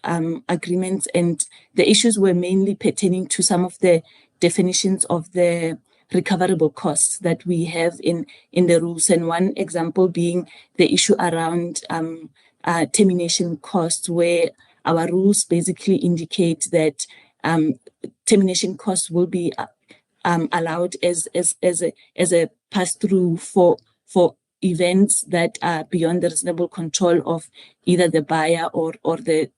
agreements. And the issues were mainly pertaining to some of the definitions of the recoverable costs that we have in the rules. And one example being the issue around termination costs, where our rules basically indicate that termination costs will be allowed as a pass-through for events that are beyond the reasonable control of either the buyer or the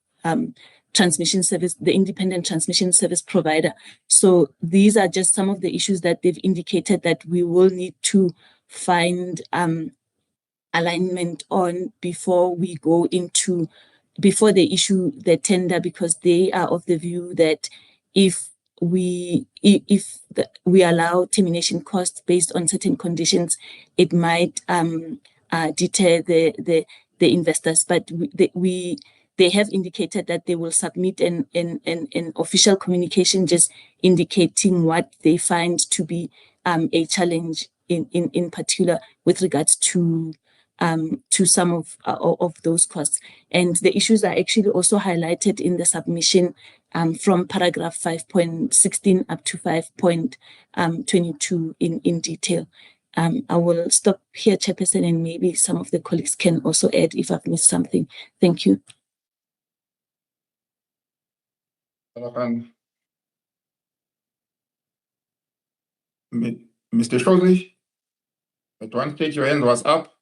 transmission service, the independent transmission service provider. So these are just some of the issues that they've indicated that we will need to find alignment on before they issue the tender, because they are of the view that if we allow termination costs based on certain conditions, it might deter the investors. But they have indicated that they will submit an official communication just indicating what they find to be a challenge in particular with regards to some of those costs. And the issues are actually also highlighted in the submission from paragraph 5.16 up to 5.22 in detail. I will stop here, Chairperson, and maybe some of the colleagues can also add if I've missed something. Thank you. Mr. Shogli, at one stage your hand was up.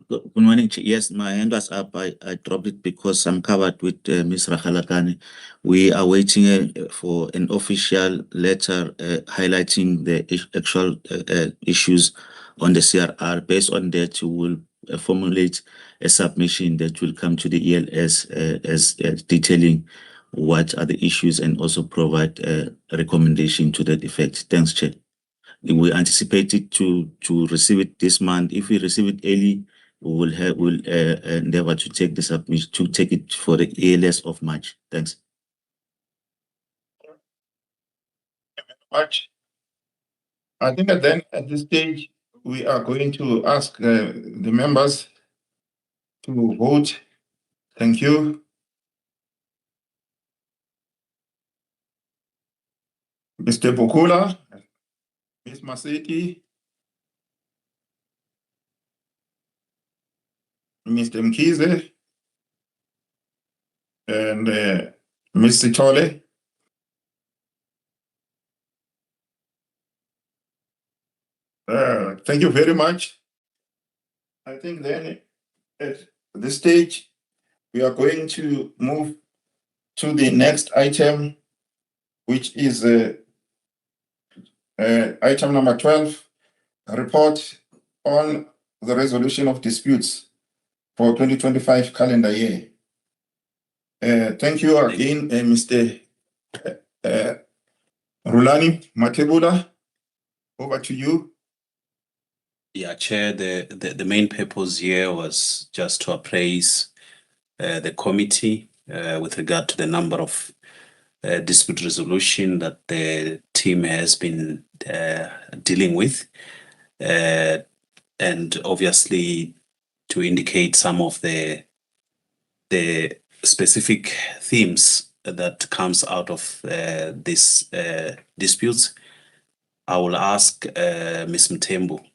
Good morning. Yes, my hand was up. I dropped it because I'm covered with Ms. Rakhalakani. We are waiting for an official letter highlighting the actual issues on the CRR. Based on that, we will formulate a submission that will come to the ELS as detailing what are the issues and also provide a recommendation to that effect. Thanks, Chair. We anticipated to receive it this month. If we receive it early, we'll endeavor to take this up, to take it for the ELS of March. Thanks. March. I think that then at this stage we are going to ask the members to vote. Thank you. Mr. Bukula, Ms. Maseki, Mr. Mkize, and Ms. Sitole. Thank you very much. I think then at this stage, we are going to move to the next item, which is item number 12, a report on the resolution of disputes for 2025 calendar year. Thank you again, Mr. Rulani Matebula. Over to you. Yeah, Chair, the main purpose here was just to appraise the committee with regard to the number of dispute resolution that the team has been dealing with, and obviously to indicate some of the specific themes that comes out of these disputes. I will ask Ms. Mthembu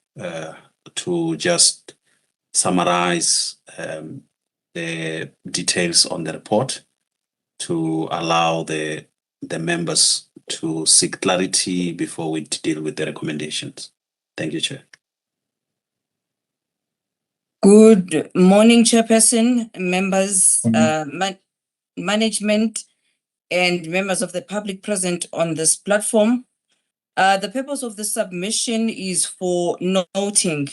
to just summarize the details on the report to allow the members to seek clarity before we deal with the recommendations. Thank you, Chair. Good morning, Chairperson, members, management, and members of the public present on this platform. The purpose of the submission is for noting.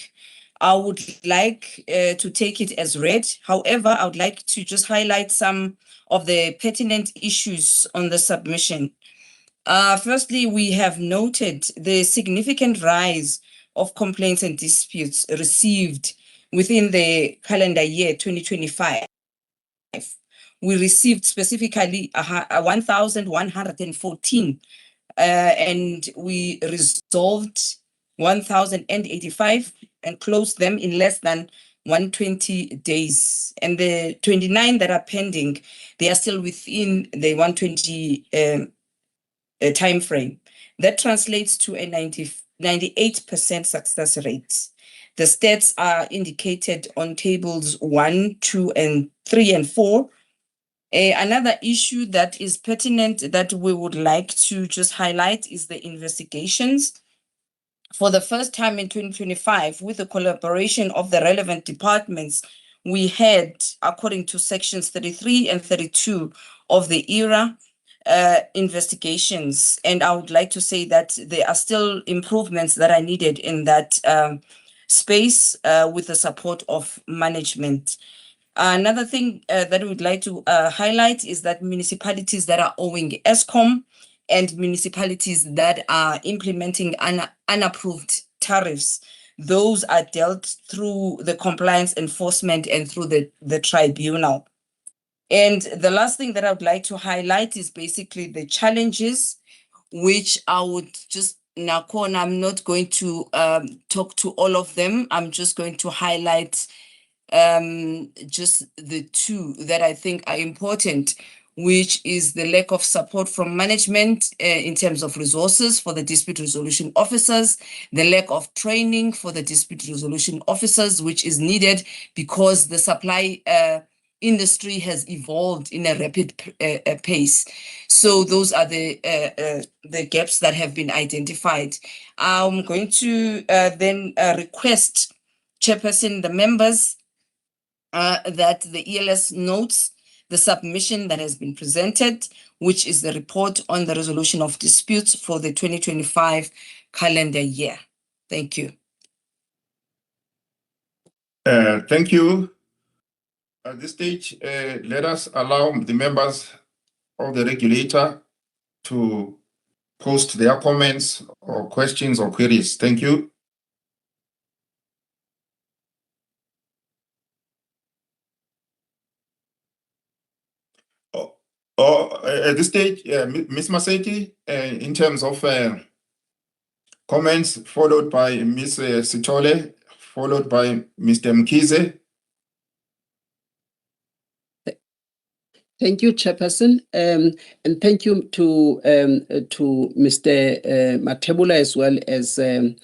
I would like to take it as read. However, I would like to just highlight some of the pertinent issues on the submission. Firstly, we have noted the significant rise of complaints and disputes received within the calendar year 2025. We received specifically 1,114 and we resolved 1,085 and closed them in less than 120 days. And the 29 that are pending, they are still within the 120 time frame. That translates to a 98% success rate. The stats are indicated on tables 1, 2, and 3 and 4. Another issue that is pertinent that we would like to just highlight is the investigations. For the first time in 2025, with the collaboration of the relevant departments, we had, according to sections 33 and 32 of the ERA, investigations. And I would like to say that there are still improvements that are needed in that space with the support of management. Another thing that we'd like to highlight is that municipalities that are owing ESCOM and municipalities that are implementing unapproved tariffs, those are dealt through the compliance enforcement and through the tribunal. And the last thing that I would like to highlight is basically the challenges, which I would just, Nakon, I'm not going to talk to all of them. I'm just going to highlight just the two that I think are important, which is the lack of support from management in terms of resources for the dispute resolution officers, the lack of training for the dispute resolution officers, which is needed because the supply industry has evolved in a rapid pace. So those are the gaps that have been identified. I'm going to then request Chairperson, the members, that the ELS notes the submission that has been presented, which is the report on the resolution of disputes for the 2025 calendar year. Thank you. Thank you. At this stage, let us allow the members of the regulator to post their comments or questions or queries. Thank you. At this stage, Ms. Maseti, in terms of comments, followed by Ms. Sitole, followed by Mr. Mkize. Thank you, Chairperson, and thank you to Mr. Matebula as well as Ms.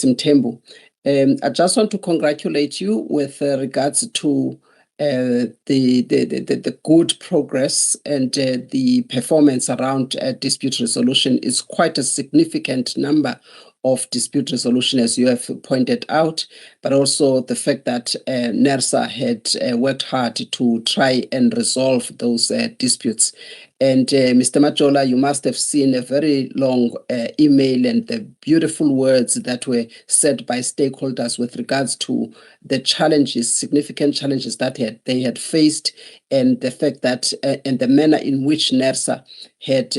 Mtembu. I just want to congratulate you with regards to the good progress and the performance around dispute resolution. Is quite a significant number of dispute resolution, as you have pointed out, but also the fact that NERSA had worked hard to try and resolve those disputes. And Mr. Majola, you must have seen a very long email and the beautiful words that were said by stakeholders with regards to the challenges, significant challenges that they had faced, and the fact that and the manner in which NERSA had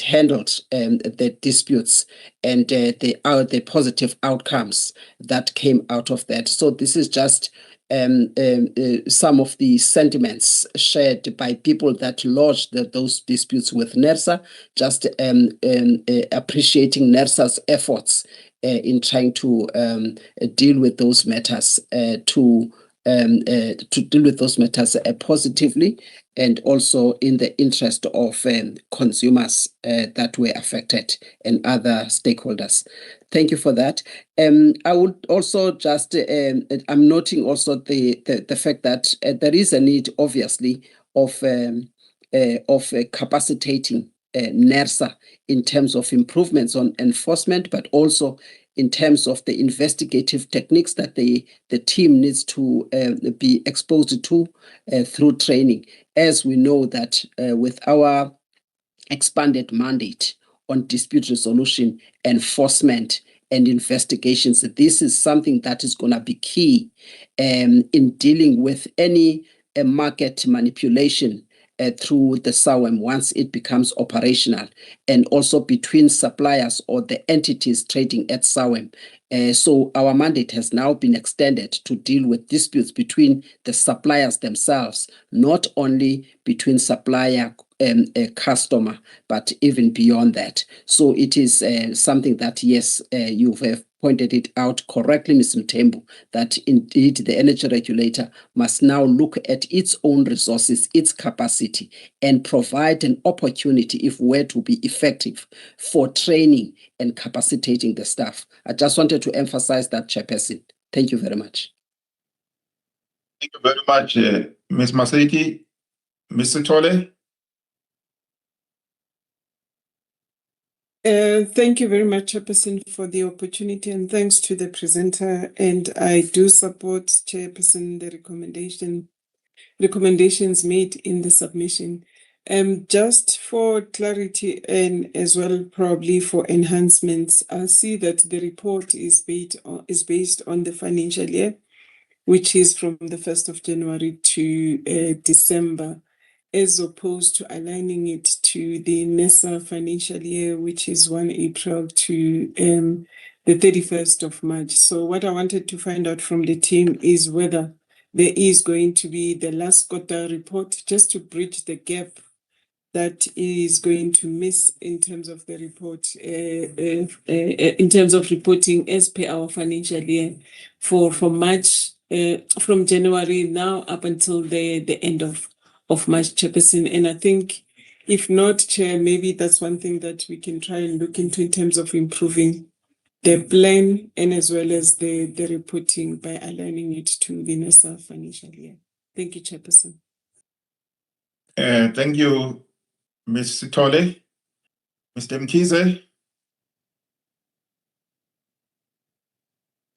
handled the disputes and the positive outcomes that came out of that. So this is just some of the sentiments shared by people that lodged those disputes with NERSA, just appreciating NERSA's efforts in trying to deal with those matters to deal with those matters positively, and also in the interest of consumers that were affected and other stakeholders. Thank you for that. I would also just, I'm noting also the fact that there is a need, obviously, of capacitating NERSA in terms of improvements on enforcement, but also in terms of the investigative techniques that the team needs to be exposed to through training. As we know that with our expanded mandate on dispute resolution, enforcement, and investigations, this is something that is going to be key in dealing with any market manipulation through the SAWEM once it becomes operational, and also between suppliers or the entities trading at SAWEM. So our mandate has now been extended to deal with disputes between the suppliers themselves, not only between supplier and a customer, but even beyond that. So it is something that, yes, you have pointed it out correctly, Ms. Mthembu, that indeed the energy regulator must now look at its own resources, its capacity, and provide an opportunity, if we're to be effective, for training and capacitating the staff. I just wanted to emphasize that, Chairperson. Thank you very much. Thank you very much, Ms. Maseki. Mr. Tole? Thank you very much, Chairperson, for the opportunity, and thanks to the presenter. And I do support, Chairperson, the recommendations made in the submission. Just for clarity and as well probably for enhancements, I see that the report is based on the financial year, which is from the 1st of January to December, as opposed to aligning it to the NESA financial year, which is 1 April to the 31st of March. So what I wanted to find out from the team is whether there is going to be the last quarter report, just to bridge the gap that is going to miss in terms of the report, in terms of reporting as per our financial year for March, from January now up until the end of March, Chairperson. And I think if not, Chair, maybe that's one thing that we can try and look into in terms of improving the plan and as well as the reporting by aligning it to the NESA financial year. Thank you, Chairperson. Thank you, Ms. Tole. Mr. Mkize?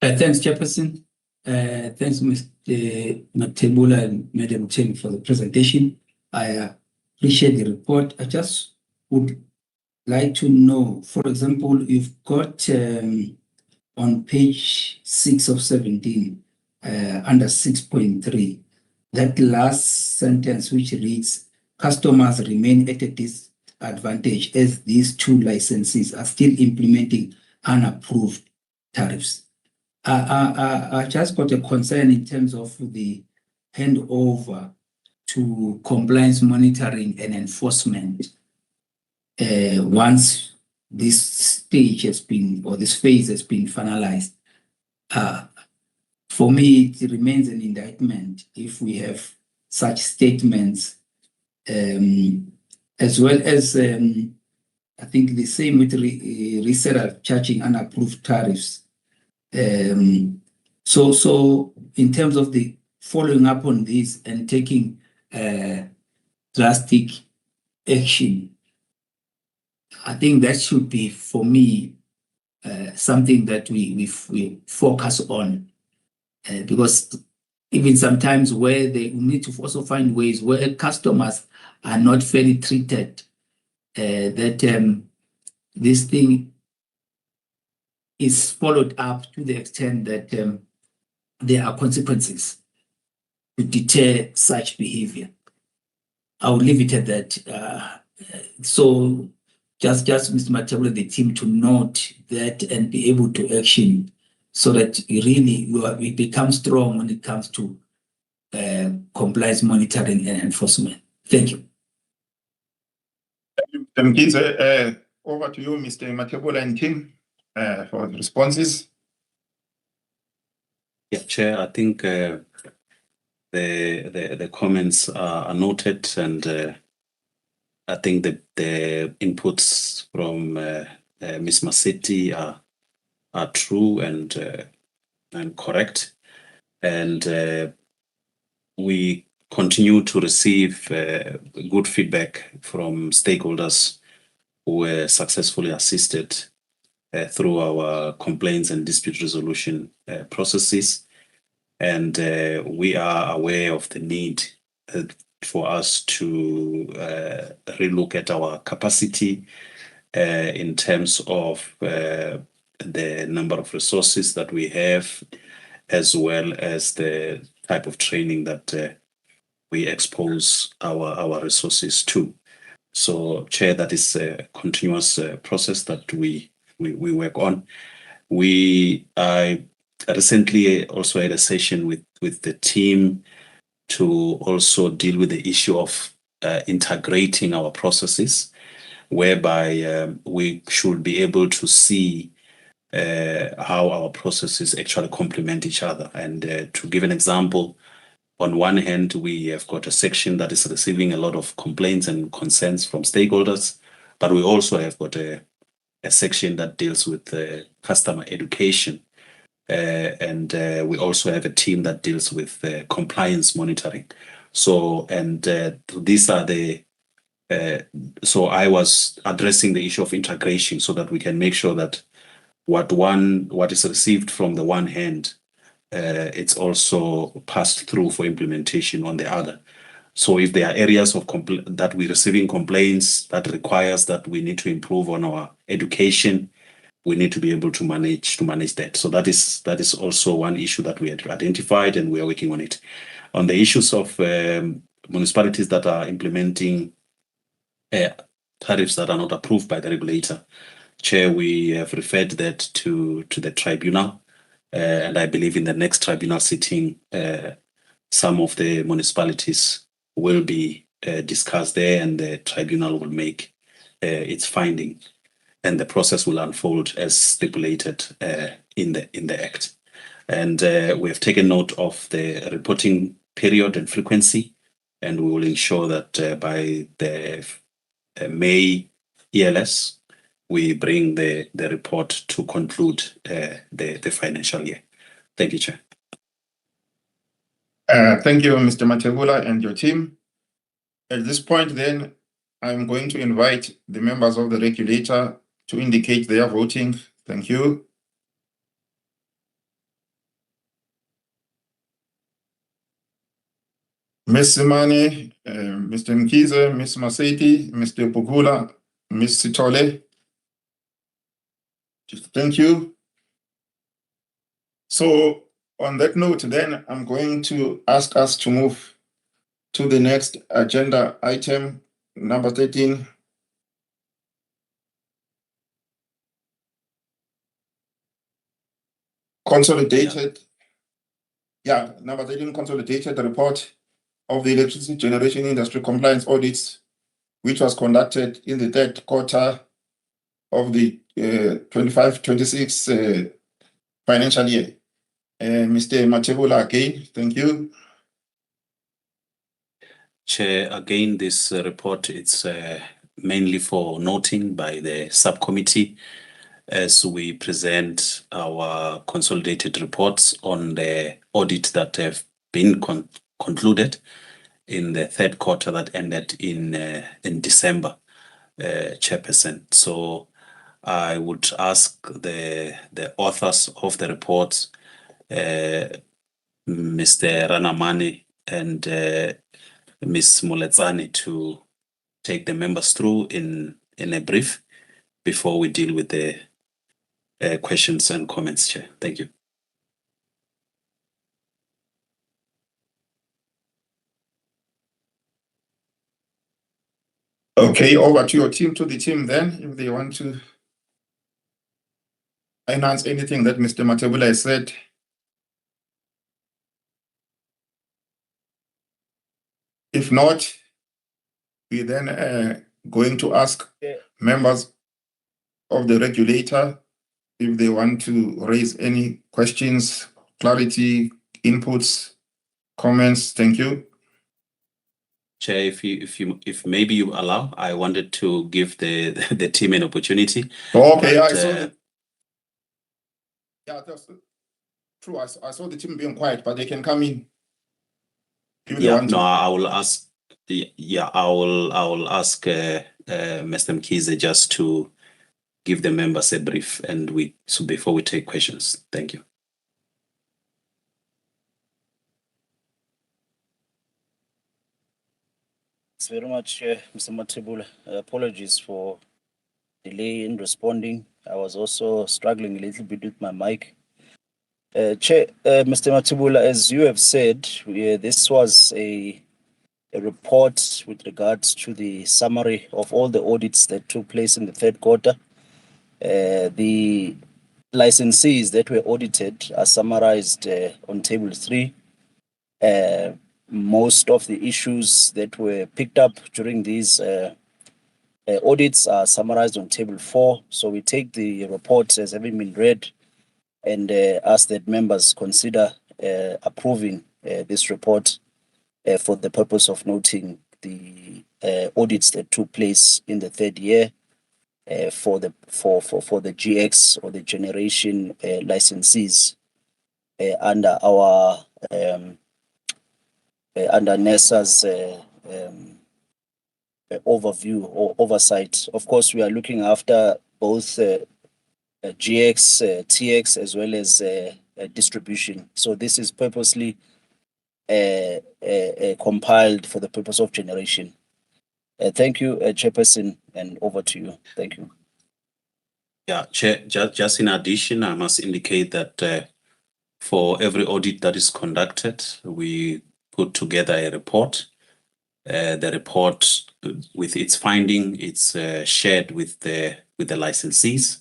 Thanks, Chairperson. Thanks, Mr. Matebula and Madam Chair for the presentation. I appreciate the report. I just would like to know, for example, you've got on page 6 of 17, under 6.3, that last sentence which reads, customers remain at a disadvantage as these two licensees are still implementing unapproved tariffs. I just got a concern in terms of the handover to compliance monitoring and enforcement once this stage has been, or this phase has been finalized. For me, it remains an indictment if we have such statements, as well as I think the same with reseller charging unapproved tariffs. So in terms of the following up on this and taking drastic action, I think that should be, for me, something that we focus on, because even sometimes where they need to also find ways where customers are not fairly treated, that this thing is followed up to the extent that there are consequences to deter such behavior. I will leave it at that. So just Mr. Matebula, the team to note that and be able to action so that really we become strong when it comes to compliance monitoring and enforcement. Thank you. Thank you, Mr. Mkize. Over to you, Mr. Matebula and team, for the responses. Yeah, Chair, I think the comments are noted, and I think the inputs from Ms. Maseti are true and correct, and we continue to receive good feedback from stakeholders who were successfully assisted through our complaints and dispute resolution processes. And we are aware of the need for us to relook at our capacity in terms of the number of resources that we have, as well as the type of training that we expose our resources to. So, Chair, that is a continuous process that we work on. I recently also had a session with the team to also deal with the issue of integrating our processes, whereby we should be able to see how our processes actually complement each other. And to give an example, on one hand, we have got a section that is receiving a lot of complaints and concerns from stakeholders, but we also have got a section that deals with customer education. And we also have a team that deals with compliance monitoring. So, and these are the, so I was addressing the issue of integration so that we can make sure that what is received from the one hand, it's also passed through for implementation on the other. So if there are areas of that we're receiving complaints that requires that we need to improve on our education, we need to be able to manage that. So that is also one issue that we had identified, and we are working on it. On the issues of municipalities that are implementing tariffs that are not approved by the regulator, Chair, we have referred that to the tribunal, and I believe in the next tribunal sitting, some of the municipalities will be discussed there, and the tribunal will make its finding, and the process will unfold as stipulated in the Act. And we have taken note of the reporting period and frequency, and we will ensure that by the May ELS, we bring the report to conclude the financial year. Thank you, Chair. Thank you, Mr. Matebula and your team. At this point, then, I'm going to invite the members of the regulator to indicate their voting. Thank you. Ms. Simane, Mr. Mkize, Ms. Maseti, Mr. Pugula, Ms. Sitole. Thank you. So on that note, then I'm going to ask us to move to the next agenda item, number 13. Consolidated. Yeah, number 13, consolidated report of the electricity generation industry compliance audits, which was conducted in the third quarter of the 25-26 financial year. Mr. Matebula, again, thank you. Chair, again, this report, it's mainly for noting by the subcommittee as we present our consolidated reports on the audit that have been concluded in the third quarter that ended in December, Chairperson. So I would ask the authors of the reports, Mr. Ranamani and Ms. Moletsani, to take the members through in a brief before we deal with the questions and comments, Chair. Thank you. Okay, over to your team, to the team then, if they want to enhance anything that Mr. Matebula has said. If not, we then going to ask members of the regulator if they want to raise any questions, clarity, inputs, comments. Thank you. Chair, if maybe you allow, I wanted to give the team an opportunity. Okay, I saw that. Yeah, that's true. I saw the team being quiet, but they can come in. Yeah, no, I will ask. Yeah, I will ask Mr. Mkize just to give the members a brief, and so before we take questions. Thank you. Thanks very much, Mr. Matebula. Apologies for delay in responding. I was also struggling a little bit with my mic. Chair, Mr. Matebula, as you have said, this was a report with regards to the summary of all the audits that took place in the third quarter. The licensees that were audited are summarized on table 3. Most of the issues that were picked up during these Audits are summarized on table 4. So we take the report as having been read and ask that members consider approving this report for the purpose of noting the audits that took place in the third year for the GX or the generation licensees under our under NESA's overview or oversight. Of course, we are looking after both GX, TX, as well as distribution. So this is purposely compiled for the purpose of generation. Thank you, Chairperson, and over to you. Thank you. Yeah, Chair, just in addition, I must indicate that for every audit that is conducted, we put together a report. The report with its finding, it's shared with the licensees,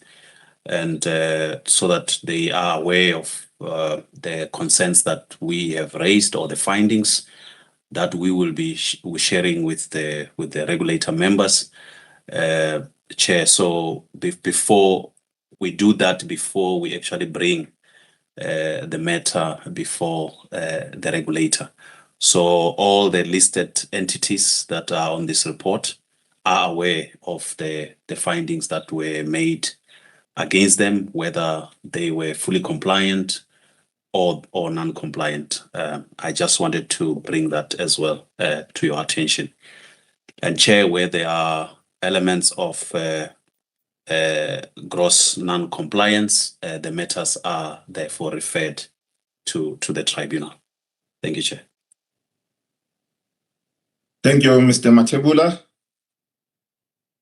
and so that they are aware of the concerns that we have raised or the findings that we will be sharing with the regulator members. Chair, so before we do that, before we actually bring the matter before the regulator. So all the listed entities that are on this report are aware of the findings that were made against them, whether they were fully compliant or non-compliant. I just wanted to bring that as well to your attention. And Chair, where there are elements of gross non-compliance, the matters are therefore referred to the tribunal. Thank you, Chair. Thank you, Mr. Matebula.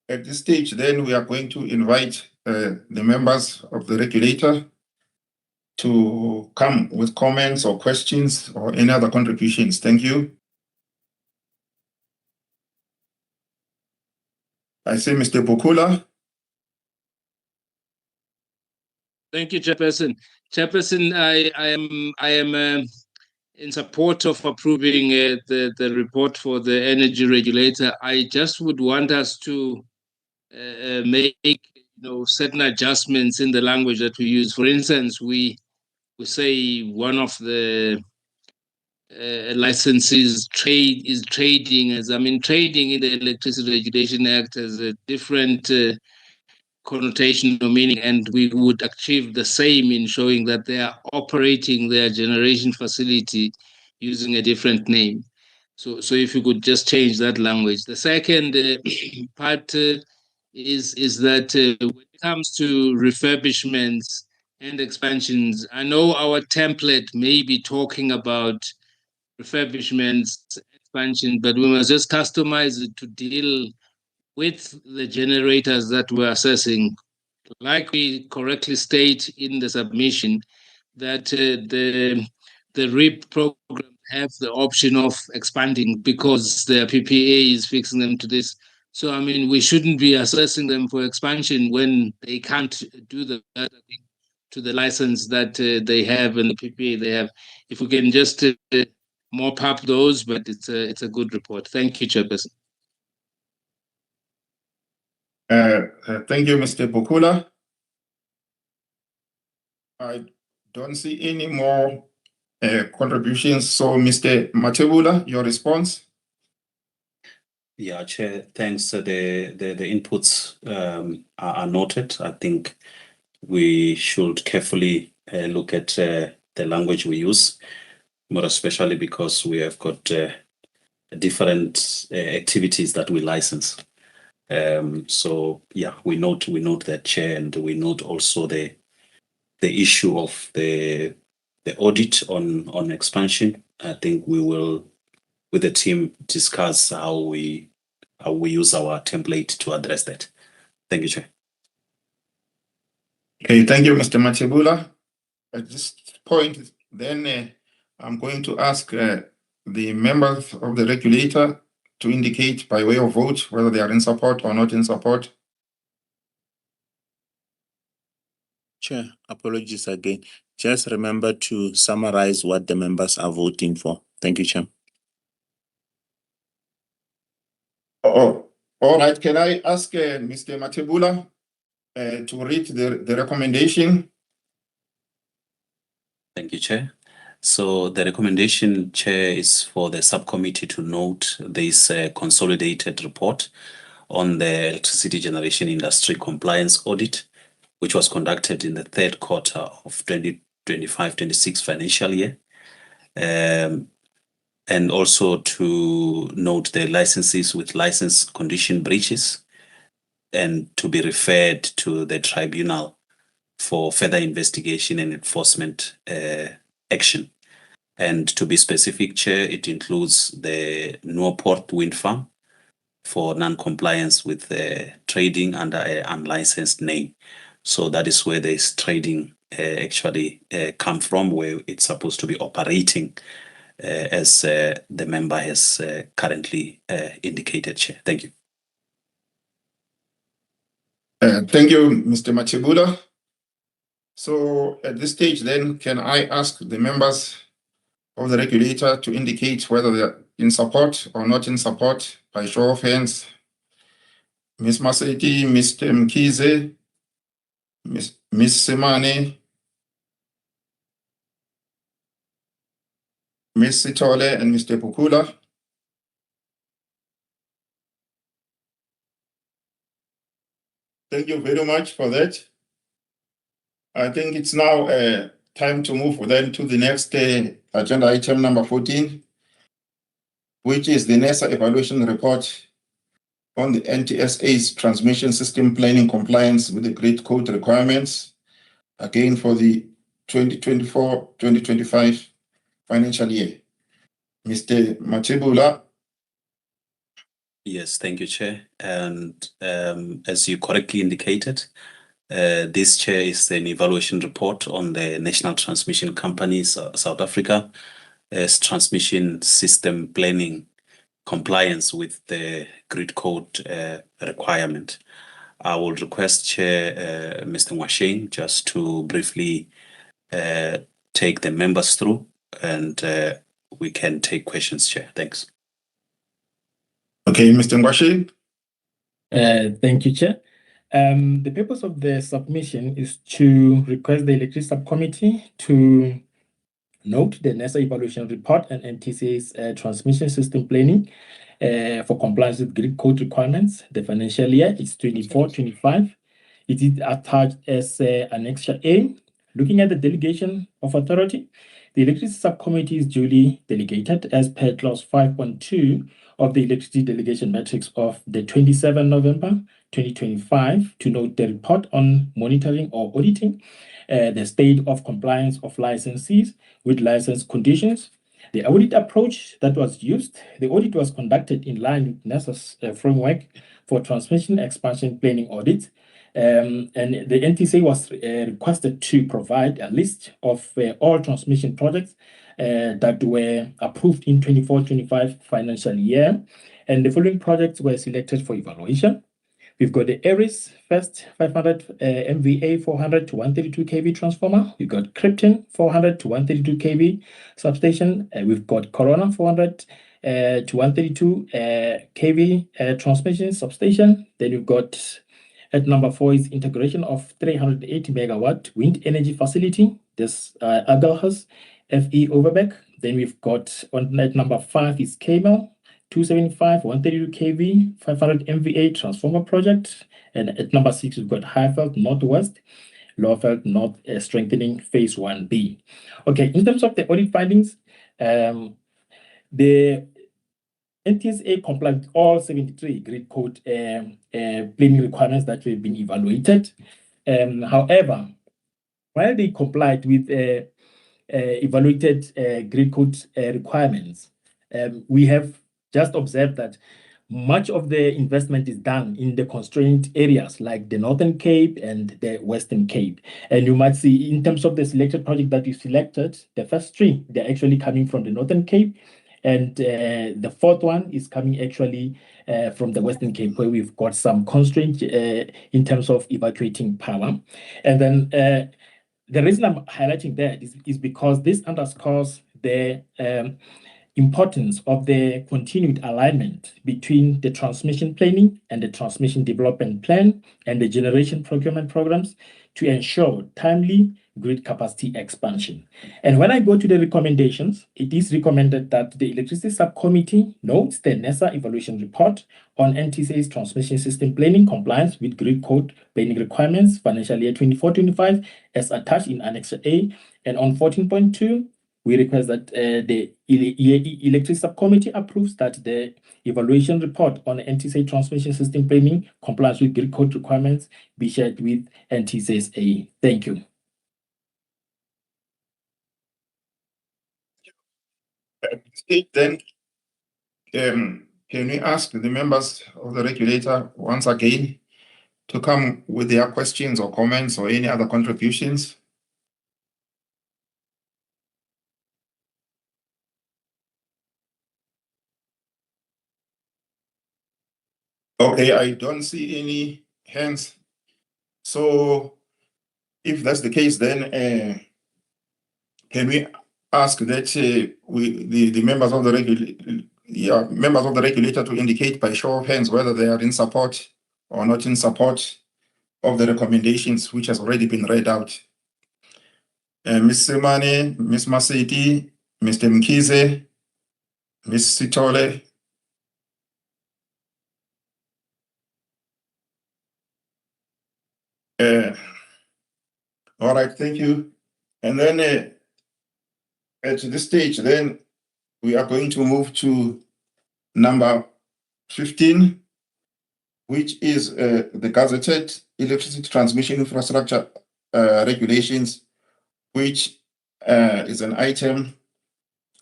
At this stage, then, we are going to invite the members of the regulator to come with comments or questions or any other contributions. Thank you. I see Mr. Bukula. Thank you, Chairperson. Chairperson, I am in support of approving the report for the energy regulator. I just would want us to make certain adjustments in the language that we use. For instance, we say one of the licenses is trading as, trading in the Electricity Regulation Act has a different connotation or meaning, and we would achieve the same in showing that they are operating their generation facility using a different name. So if you could just change that language. The second part is that when it comes to refurbishments and expansions, I know our template may be talking about refurbishments, expansion, but we must just customize it to deal with the generators that we're assessing. Like we correctly state in the submission, that the REAP program have the option of expanding because their PPA is fixing them to this. So, we shouldn't be assessing them for expansion when they can't do the to the license that they have and the PPA they have. If we can just mop up those, but it's a good report. Thank you, Chairperson. Thank you, Mr. Bukula. I don't see any more contributions. So, Mr. Matebula, your response? Yeah, Chair, thanks. The inputs are noted. I think we should carefully look at the language we use, more especially because we have got different activities that we license. So yeah, we note that, Chair, and we note also the issue of the audit on expansion. I think we will, with the team, discuss how we use our template to address that. Thank you, Chair. Okay, thank you, Mr. Matebula. At this point, then I'm going to ask the members of the regulator to indicate by way of vote whether they are in support or not in support. Chair, apologies again. Just remember to summarize what the members are voting for. Thank you, Chair. Oh, All right, can I ask Mr. Matebula to read the recommendation? Thank you, Chair. So the recommendation, Chair, is for the subcommittee to note this consolidated report on the electricity generation industry compliance audit, which was conducted in the third quarter of 2025-26 financial year. And also to note the licenses with license condition breaches and to be referred to the tribunal for further investigation and enforcement action. And to be specific, Chair, it includes the Noorport wind farm for non-compliance with trading under an unlicensed name. So that is where this trading actually come from, where it's supposed to be operating as the member has currently indicated, Chair. Thank you. Thank you, Mr. Matebula. So at this stage then, can I ask the members of the regulator to indicate whether they're in support or not in support by show of hands? Ms. Maseti, Mr. Mkize, Ms. Semane, Ms. Sitole, and Mr. Pukula. Thank you very much for that. I think it's now time to move then to the next agenda item number 14, which is the NESA evaluation report on the NTSA's transmission system planning compliance with the grid code requirements, again for the 2024-2025 financial year. Mr. Matebula. Yes, thank you, Chair. And as you correctly indicated, this, Chair, is an evaluation report on the National Transmission Company South Africa as transmission system planning compliance with the grid code requirement. I will request Chair Mr. Mwasheng just to briefly take the members through, and we can take questions, Chair. Thanks. Okay, Mr. Mwasheng. Thank you, Chair. The purpose of the submission is to request the electricity subcommittee to note the NESA evaluation report and NTSA's transmission system planning for compliance with grid code requirements. The financial year is 24-25. It is attached as Annexure A. Looking at the delegation of authority, the electricity subcommittee is duly delegated as per clause 5.2 of the electricity delegation matrix of the 27 November 2025 to note the report on monitoring or auditing the state of compliance of licensees with license conditions. The audit approach that was used, the audit was conducted in line with NESA's framework for transmission expansion planning audits. And the NTSA was requested to provide a list of all transmission projects that were approved in 24-25 financial year. And the following projects were selected for evaluation. We've got the Aries first 500 MVA 400 to 132 kV transformer. We've got Krypton 400 to 132 kV substation. We've got Corona 400 to 132 kV transmission substation. Then we've got at number 4 is integration of 380 megawatt wind energy facility. This Agalhas FE Overbeck. Then we've got on at number 5 is Camel 275 132 kV 500 MVA transformer project. And at number 6 we've got Highveld Northwest Lowveld North strengthening phase 1B. Okay, in terms of the audit findings, the NTSA complied with all 73 grid code planning requirements that have been evaluated. However, while they complied with evaluated grid code requirements, we have just observed that much of the investment is done in the constrained areas like the Northern Cape and the Western Cape. And you might see in terms of the selected project that you selected, the first 3, they're actually coming from the Northern Cape. And the 4th one is coming actually from the Western Cape, where we've got some constraint in terms of evacuating power. And then the reason I'm highlighting that is because this underscores the importance of the continued alignment between the transmission planning and the transmission development plan and the generation procurement programs to ensure timely grid capacity expansion. And when I go to the recommendations, it is recommended that the Electricity Subcommittee notes the NESA evaluation report on NTCA's transmission system planning compliance with grid code planning requirements financial year 24-25 as attached in Annex A. And on 14.2, we request that the Electricity Subcommittee approves that the evaluation report on NTCA transmission system planning compliance with grid code requirements be shared with NTCA. Thank you. Then, can we ask the members of the regulator once again to come with their questions or comments or any other contributions? Okay, I don't see any hands. So if that's the case, then can we ask that the members of the regulator to indicate by show of hands whether they are in support or not in support of the recommendations which has already been read out. Ms. Semane, Ms. Maseti, Mr. Mkize, Ms. Sitole. All right, thank you. And then at this stage, then we are going to move to number 15, which is the gazetted electricity transmission infrastructure regulations, which is an item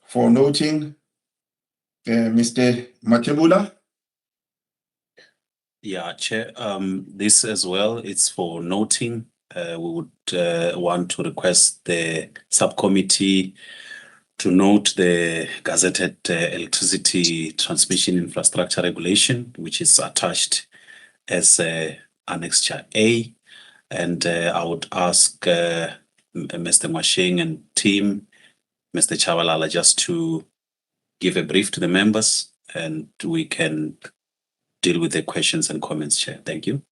for noting. Mr. Matebula. Yeah, Chair, this as well, it's for noting. We would want to request the subcommittee to note the gazetted electricity transmission infrastructure regulation, which is attached as Annexure A. And I would ask Mr. Mwashing and team, Mr. Chavalala, just to give a brief to the members and we can deal with the questions and comments, Chair. Thank you.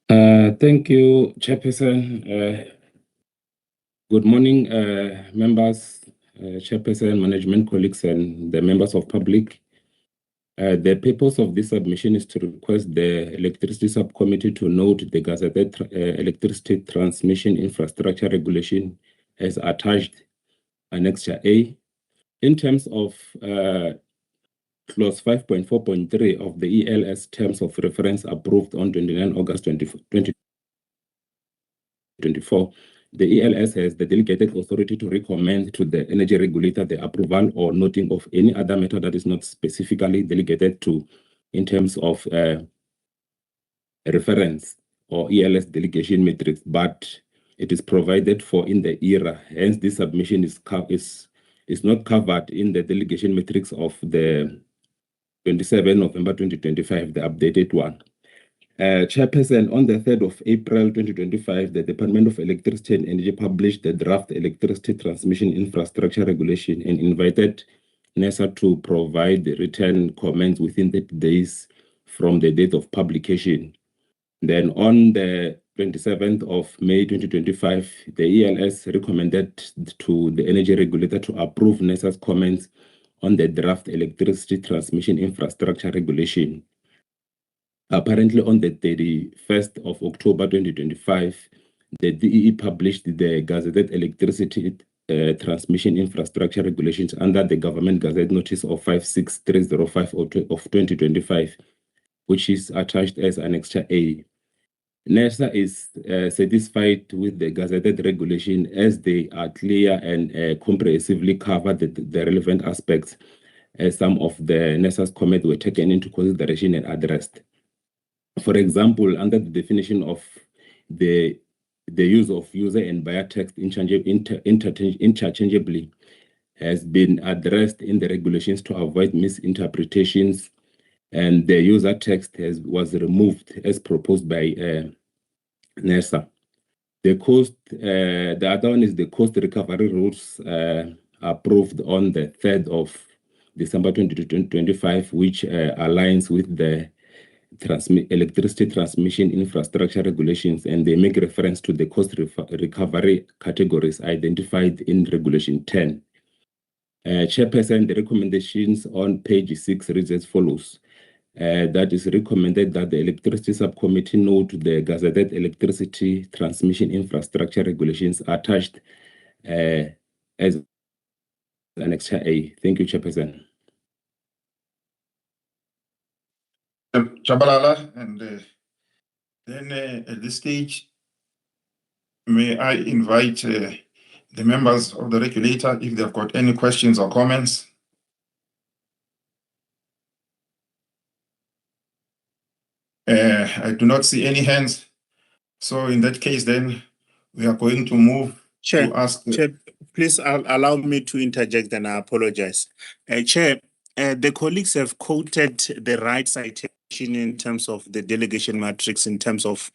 Thank you, Chairperson. Good morning, members, Chairperson, management colleagues, and the members of public. The purpose of this submission is to request the Electricity Subcommittee to note the gazetted electricity transmission infrastructure regulation as attached Annexure A. In terms of Clause 5.4.3 of the ELS Terms of Reference approved on 29 August 2024, the ELS has the delegated authority to recommend to the energy regulator the approval or noting of any other matter that is not specifically delegated to in terms of reference or ELS delegation matrix, but it is provided for in the ERA. Hence, this submission is not covered in the delegation matrix of the 27 November 2025, the updated one. Chairperson, on the 3rd of April 2025, the Department of Electricity and Energy published the draft electricity transmission infrastructure regulation and invited NESA to provide the written comments within 30 days from the date of publication. Then on the 27th of May 2025, the ELS recommended to the energy regulator to approve NESA's comments on the draft electricity transmission infrastructure regulation. Apparently, on the 31st of October 2025, the DEE published the gazetted electricity transmission infrastructure regulations under the Government Gazette Notice of 56305 of 2025, which is attached as Annexure A. NESA is satisfied with the gazetted regulation as they are clear and comprehensively cover the relevant aspects, as some of the NESA's comments were taken into consideration and addressed. For example, under the definition of the use of user and buyer text interchangeably has been addressed in the regulations to avoid misinterpretations, and the user text was removed as proposed by NESA. The cost, the other one is the cost recovery rules approved on the 3rd of December 2025, which aligns with the electricity transmission infrastructure regulations, and they make reference to the cost recovery categories identified in Regulation 10. Chairperson, the recommendations on page 6 reads as follows. That is recommended that the Electricity Subcommittee note the gazetted electricity transmission infrastructure regulations attached as Annex A. Thank you, Chairperson. Chabalala, and then at this stage, may I invite the members of the regulator if they've got any questions or comments. I do not see any hands. So in that case, then we are going to move Chair, to ask. Chair, please allow me to interject, and I apologize. Chair, the colleagues have quoted the right citation in terms of the delegation matrix, in terms of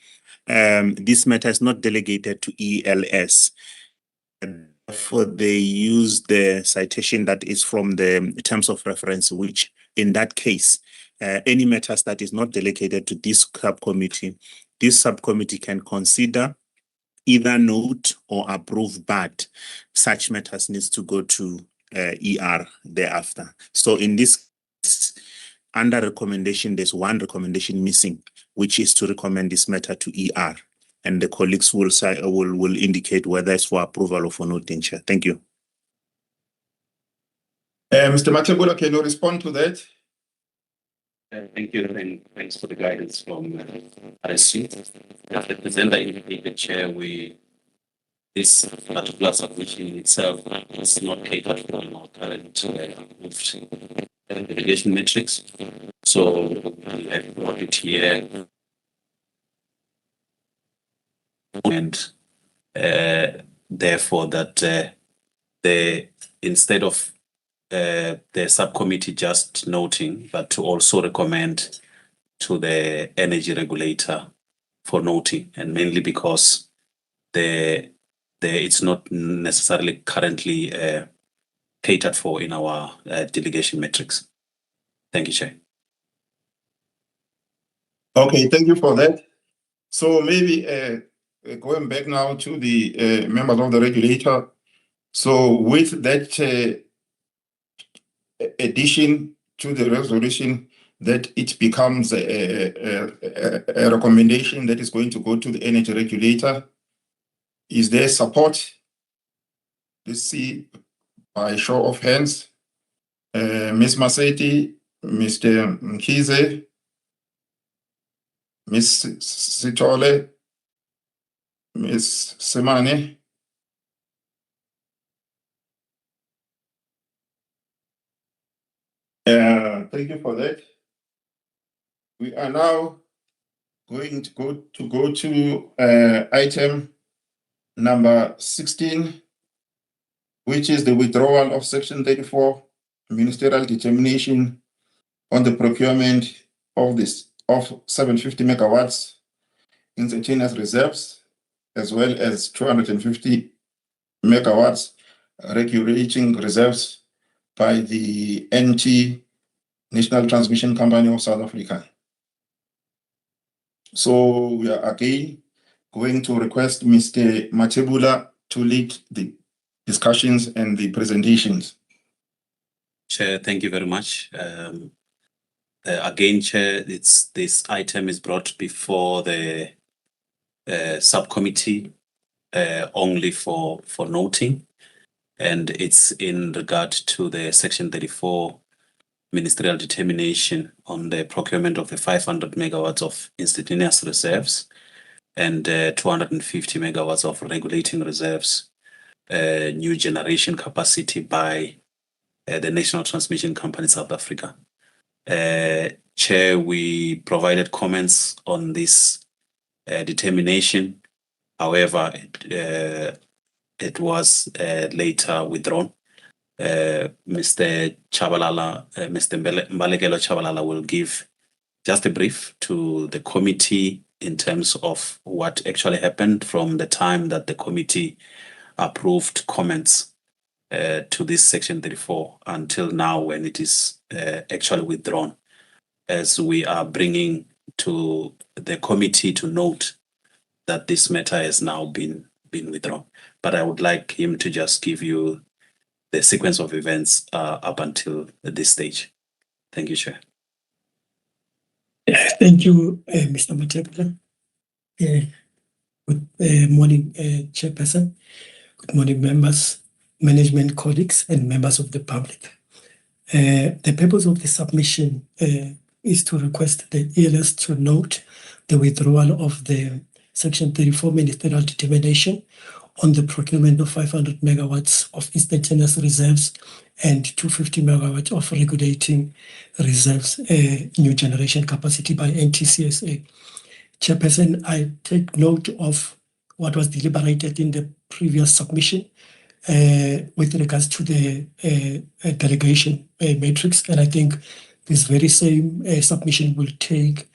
this matter is not delegated to ELS. Therefore, they use the citation that is from the terms of reference, which in that case, any matters that is not delegated to this subcommittee can consider, either note or approve, but such matters needs to go to ER thereafter. So in this case, under recommendation, there's one recommendation missing, which is to recommend this matter to ER. And the colleagues will say, will indicate whether it's for approval or for noting, Chair. Thank you. Mr. Matebula, can you respond to that? Thank you, and thanks for the guidance from RSC. As the presenter indicated, Chair, this particular submission itself is not catered for in our current delegation matrix. So we have brought it here, and therefore that instead of the subcommittee just noting, but to also recommend to the energy regulator for noting, and mainly because it's not necessarily currently catered for in our delegation matrix. Thank you, Chair. Okay, thank you for that. So maybe going back now to the members of the regulator. So with that addition to the resolution, that it becomes a recommendation that is going to go to the energy regulator. Is there support? Let's see by show of hands. Ms. Maseti, Mr. Mkize, Ms. Sitole, Ms. Semane. Thank you for that. We are now going to go to item number 16, which is the withdrawal of Section 34 ministerial determination on the procurement of 750 megawatts instantaneous reserves, as well as 250 megawatts regulating reserves by the NT, National Transmission Company of South Africa. So we are again going to request Mr. Matebula to lead the discussions and the presentations. Chair, thank you very much. Again, Chair, this item is brought before the subcommittee only for noting, and it's in regard to the Section 34 ministerial determination on the procurement of the 500 megawatts of instantaneous reserves and 250 megawatts of regulating reserves, new generation capacity by the National Transmission Company South Africa. Chair, we provided comments on this determination. However, it was later withdrawn. Mr. Chabalala, Mr. Mbalekelo Chabalala will give just a brief to the committee in terms of what actually happened from the time that the committee approved comments to this section 34 until now when it is actually withdrawn, as we are bringing to the committee to note that this matter has now been withdrawn. But I would like him to just give you the sequence of events up until this stage. Thank you, Chair. Thank you, Mr. Matebula. Good morning, Chairperson. Good morning, members, management colleagues, and members of the public. The purpose of the submission is to request the ELS to note the withdrawal of the Section 34 ministerial determination on the procurement of 500 megawatts of instantaneous reserves and 250 megawatts of regulating reserves, new generation capacity by NTCSA. Chairperson, I take note of what was deliberated in the previous submission with regards to the delegation matrix, and I think this very same submission will take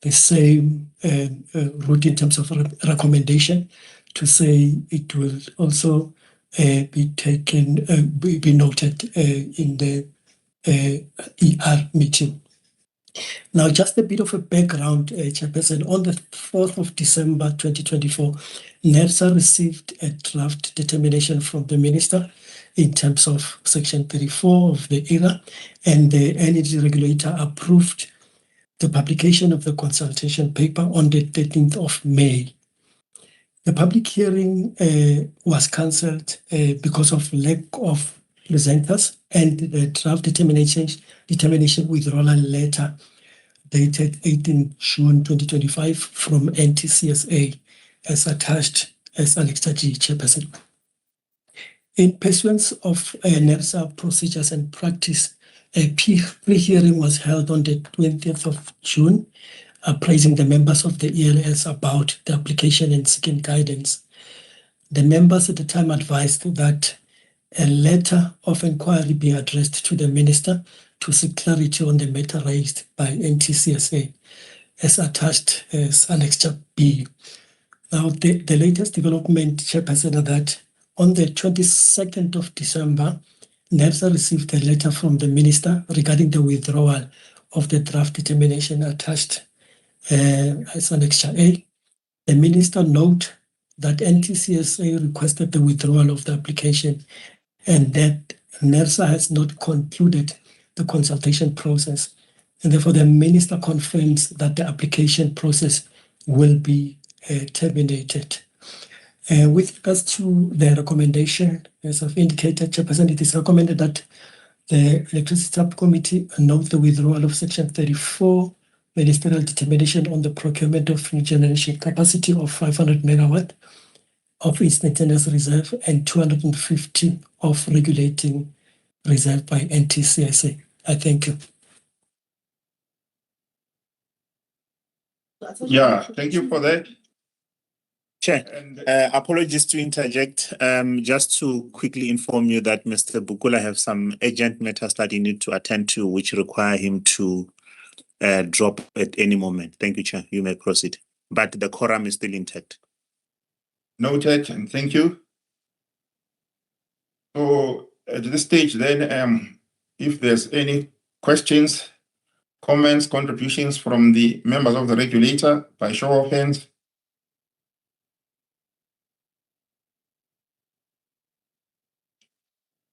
the same route in terms of recommendation to say it will also be taken, be noted in the ER meeting. Now, just a bit of a background, Chairperson. On the 4th of December 2024, NERSA received a draft determination from the Minister in terms of Section 34 of the ERA, and the energy regulator approved the publication of the consultation paper on the 13th of May. The public hearing was cancelled because of lack of presenters, and the draft determination withdrawal letter dated 18 June 2025 from NTCSA as attached as Annexure G, Chairperson. In pursuance of NERSA procedures and practice, a pre-hearing was held on the 20th of June, apprising the members of the ELS about the application and seeking guidance. The members at the time advised that a letter of inquiry be addressed to the Minister to seek clarity on the matter raised by NTCSA as attached as Annexure B. Now, the latest development, Chairperson, is that on the 22nd of December, NERSA received a letter from the Minister regarding the withdrawal of the draft determination attached as Annexure A. The Minister noted that NTCSA requested the withdrawal of the application and that NERSA has not concluded the consultation process. And therefore, the Minister confirms that the application process will be terminated. With regards to the recommendation, as I've indicated, Chairperson, it is recommended that the Electricity Subcommittee note the withdrawal of Section 34 ministerial determination on the procurement of new generation capacity of 500 megawatt of instantaneous reserve and 250 of regulating reserve by NTCSA. I thank you. Yeah, thank you for that. Chair, apologies to interject. Just to quickly inform you that Mr. Bukula have some urgent matters that he need to attend to, which require him to drop at any moment. Thank you, Chair. You may proceed. But the quorum is still intact. Noted, and thank you. So at this stage, then, if there's any questions, comments, contributions from the members of the regulator, by show of hands.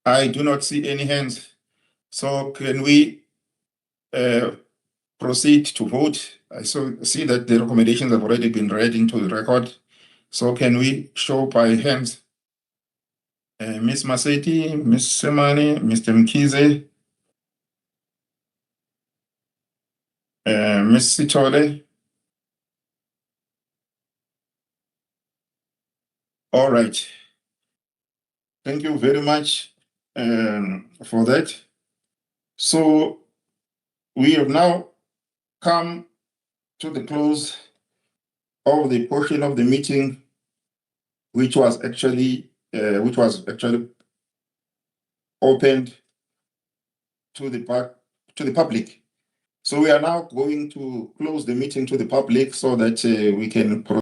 I do not see any hands. So can we proceed to vote? I see that the recommendations have already been read into the record. So can we show by hands? Ms. Maseti, Ms. Semani, Mr. Mkize, Ms. Sitole. All right. Thank you very much for that. So we have now come to the close of the portion of the meeting which was actually opened to the public. So we are now going to close the meeting to the public so that we can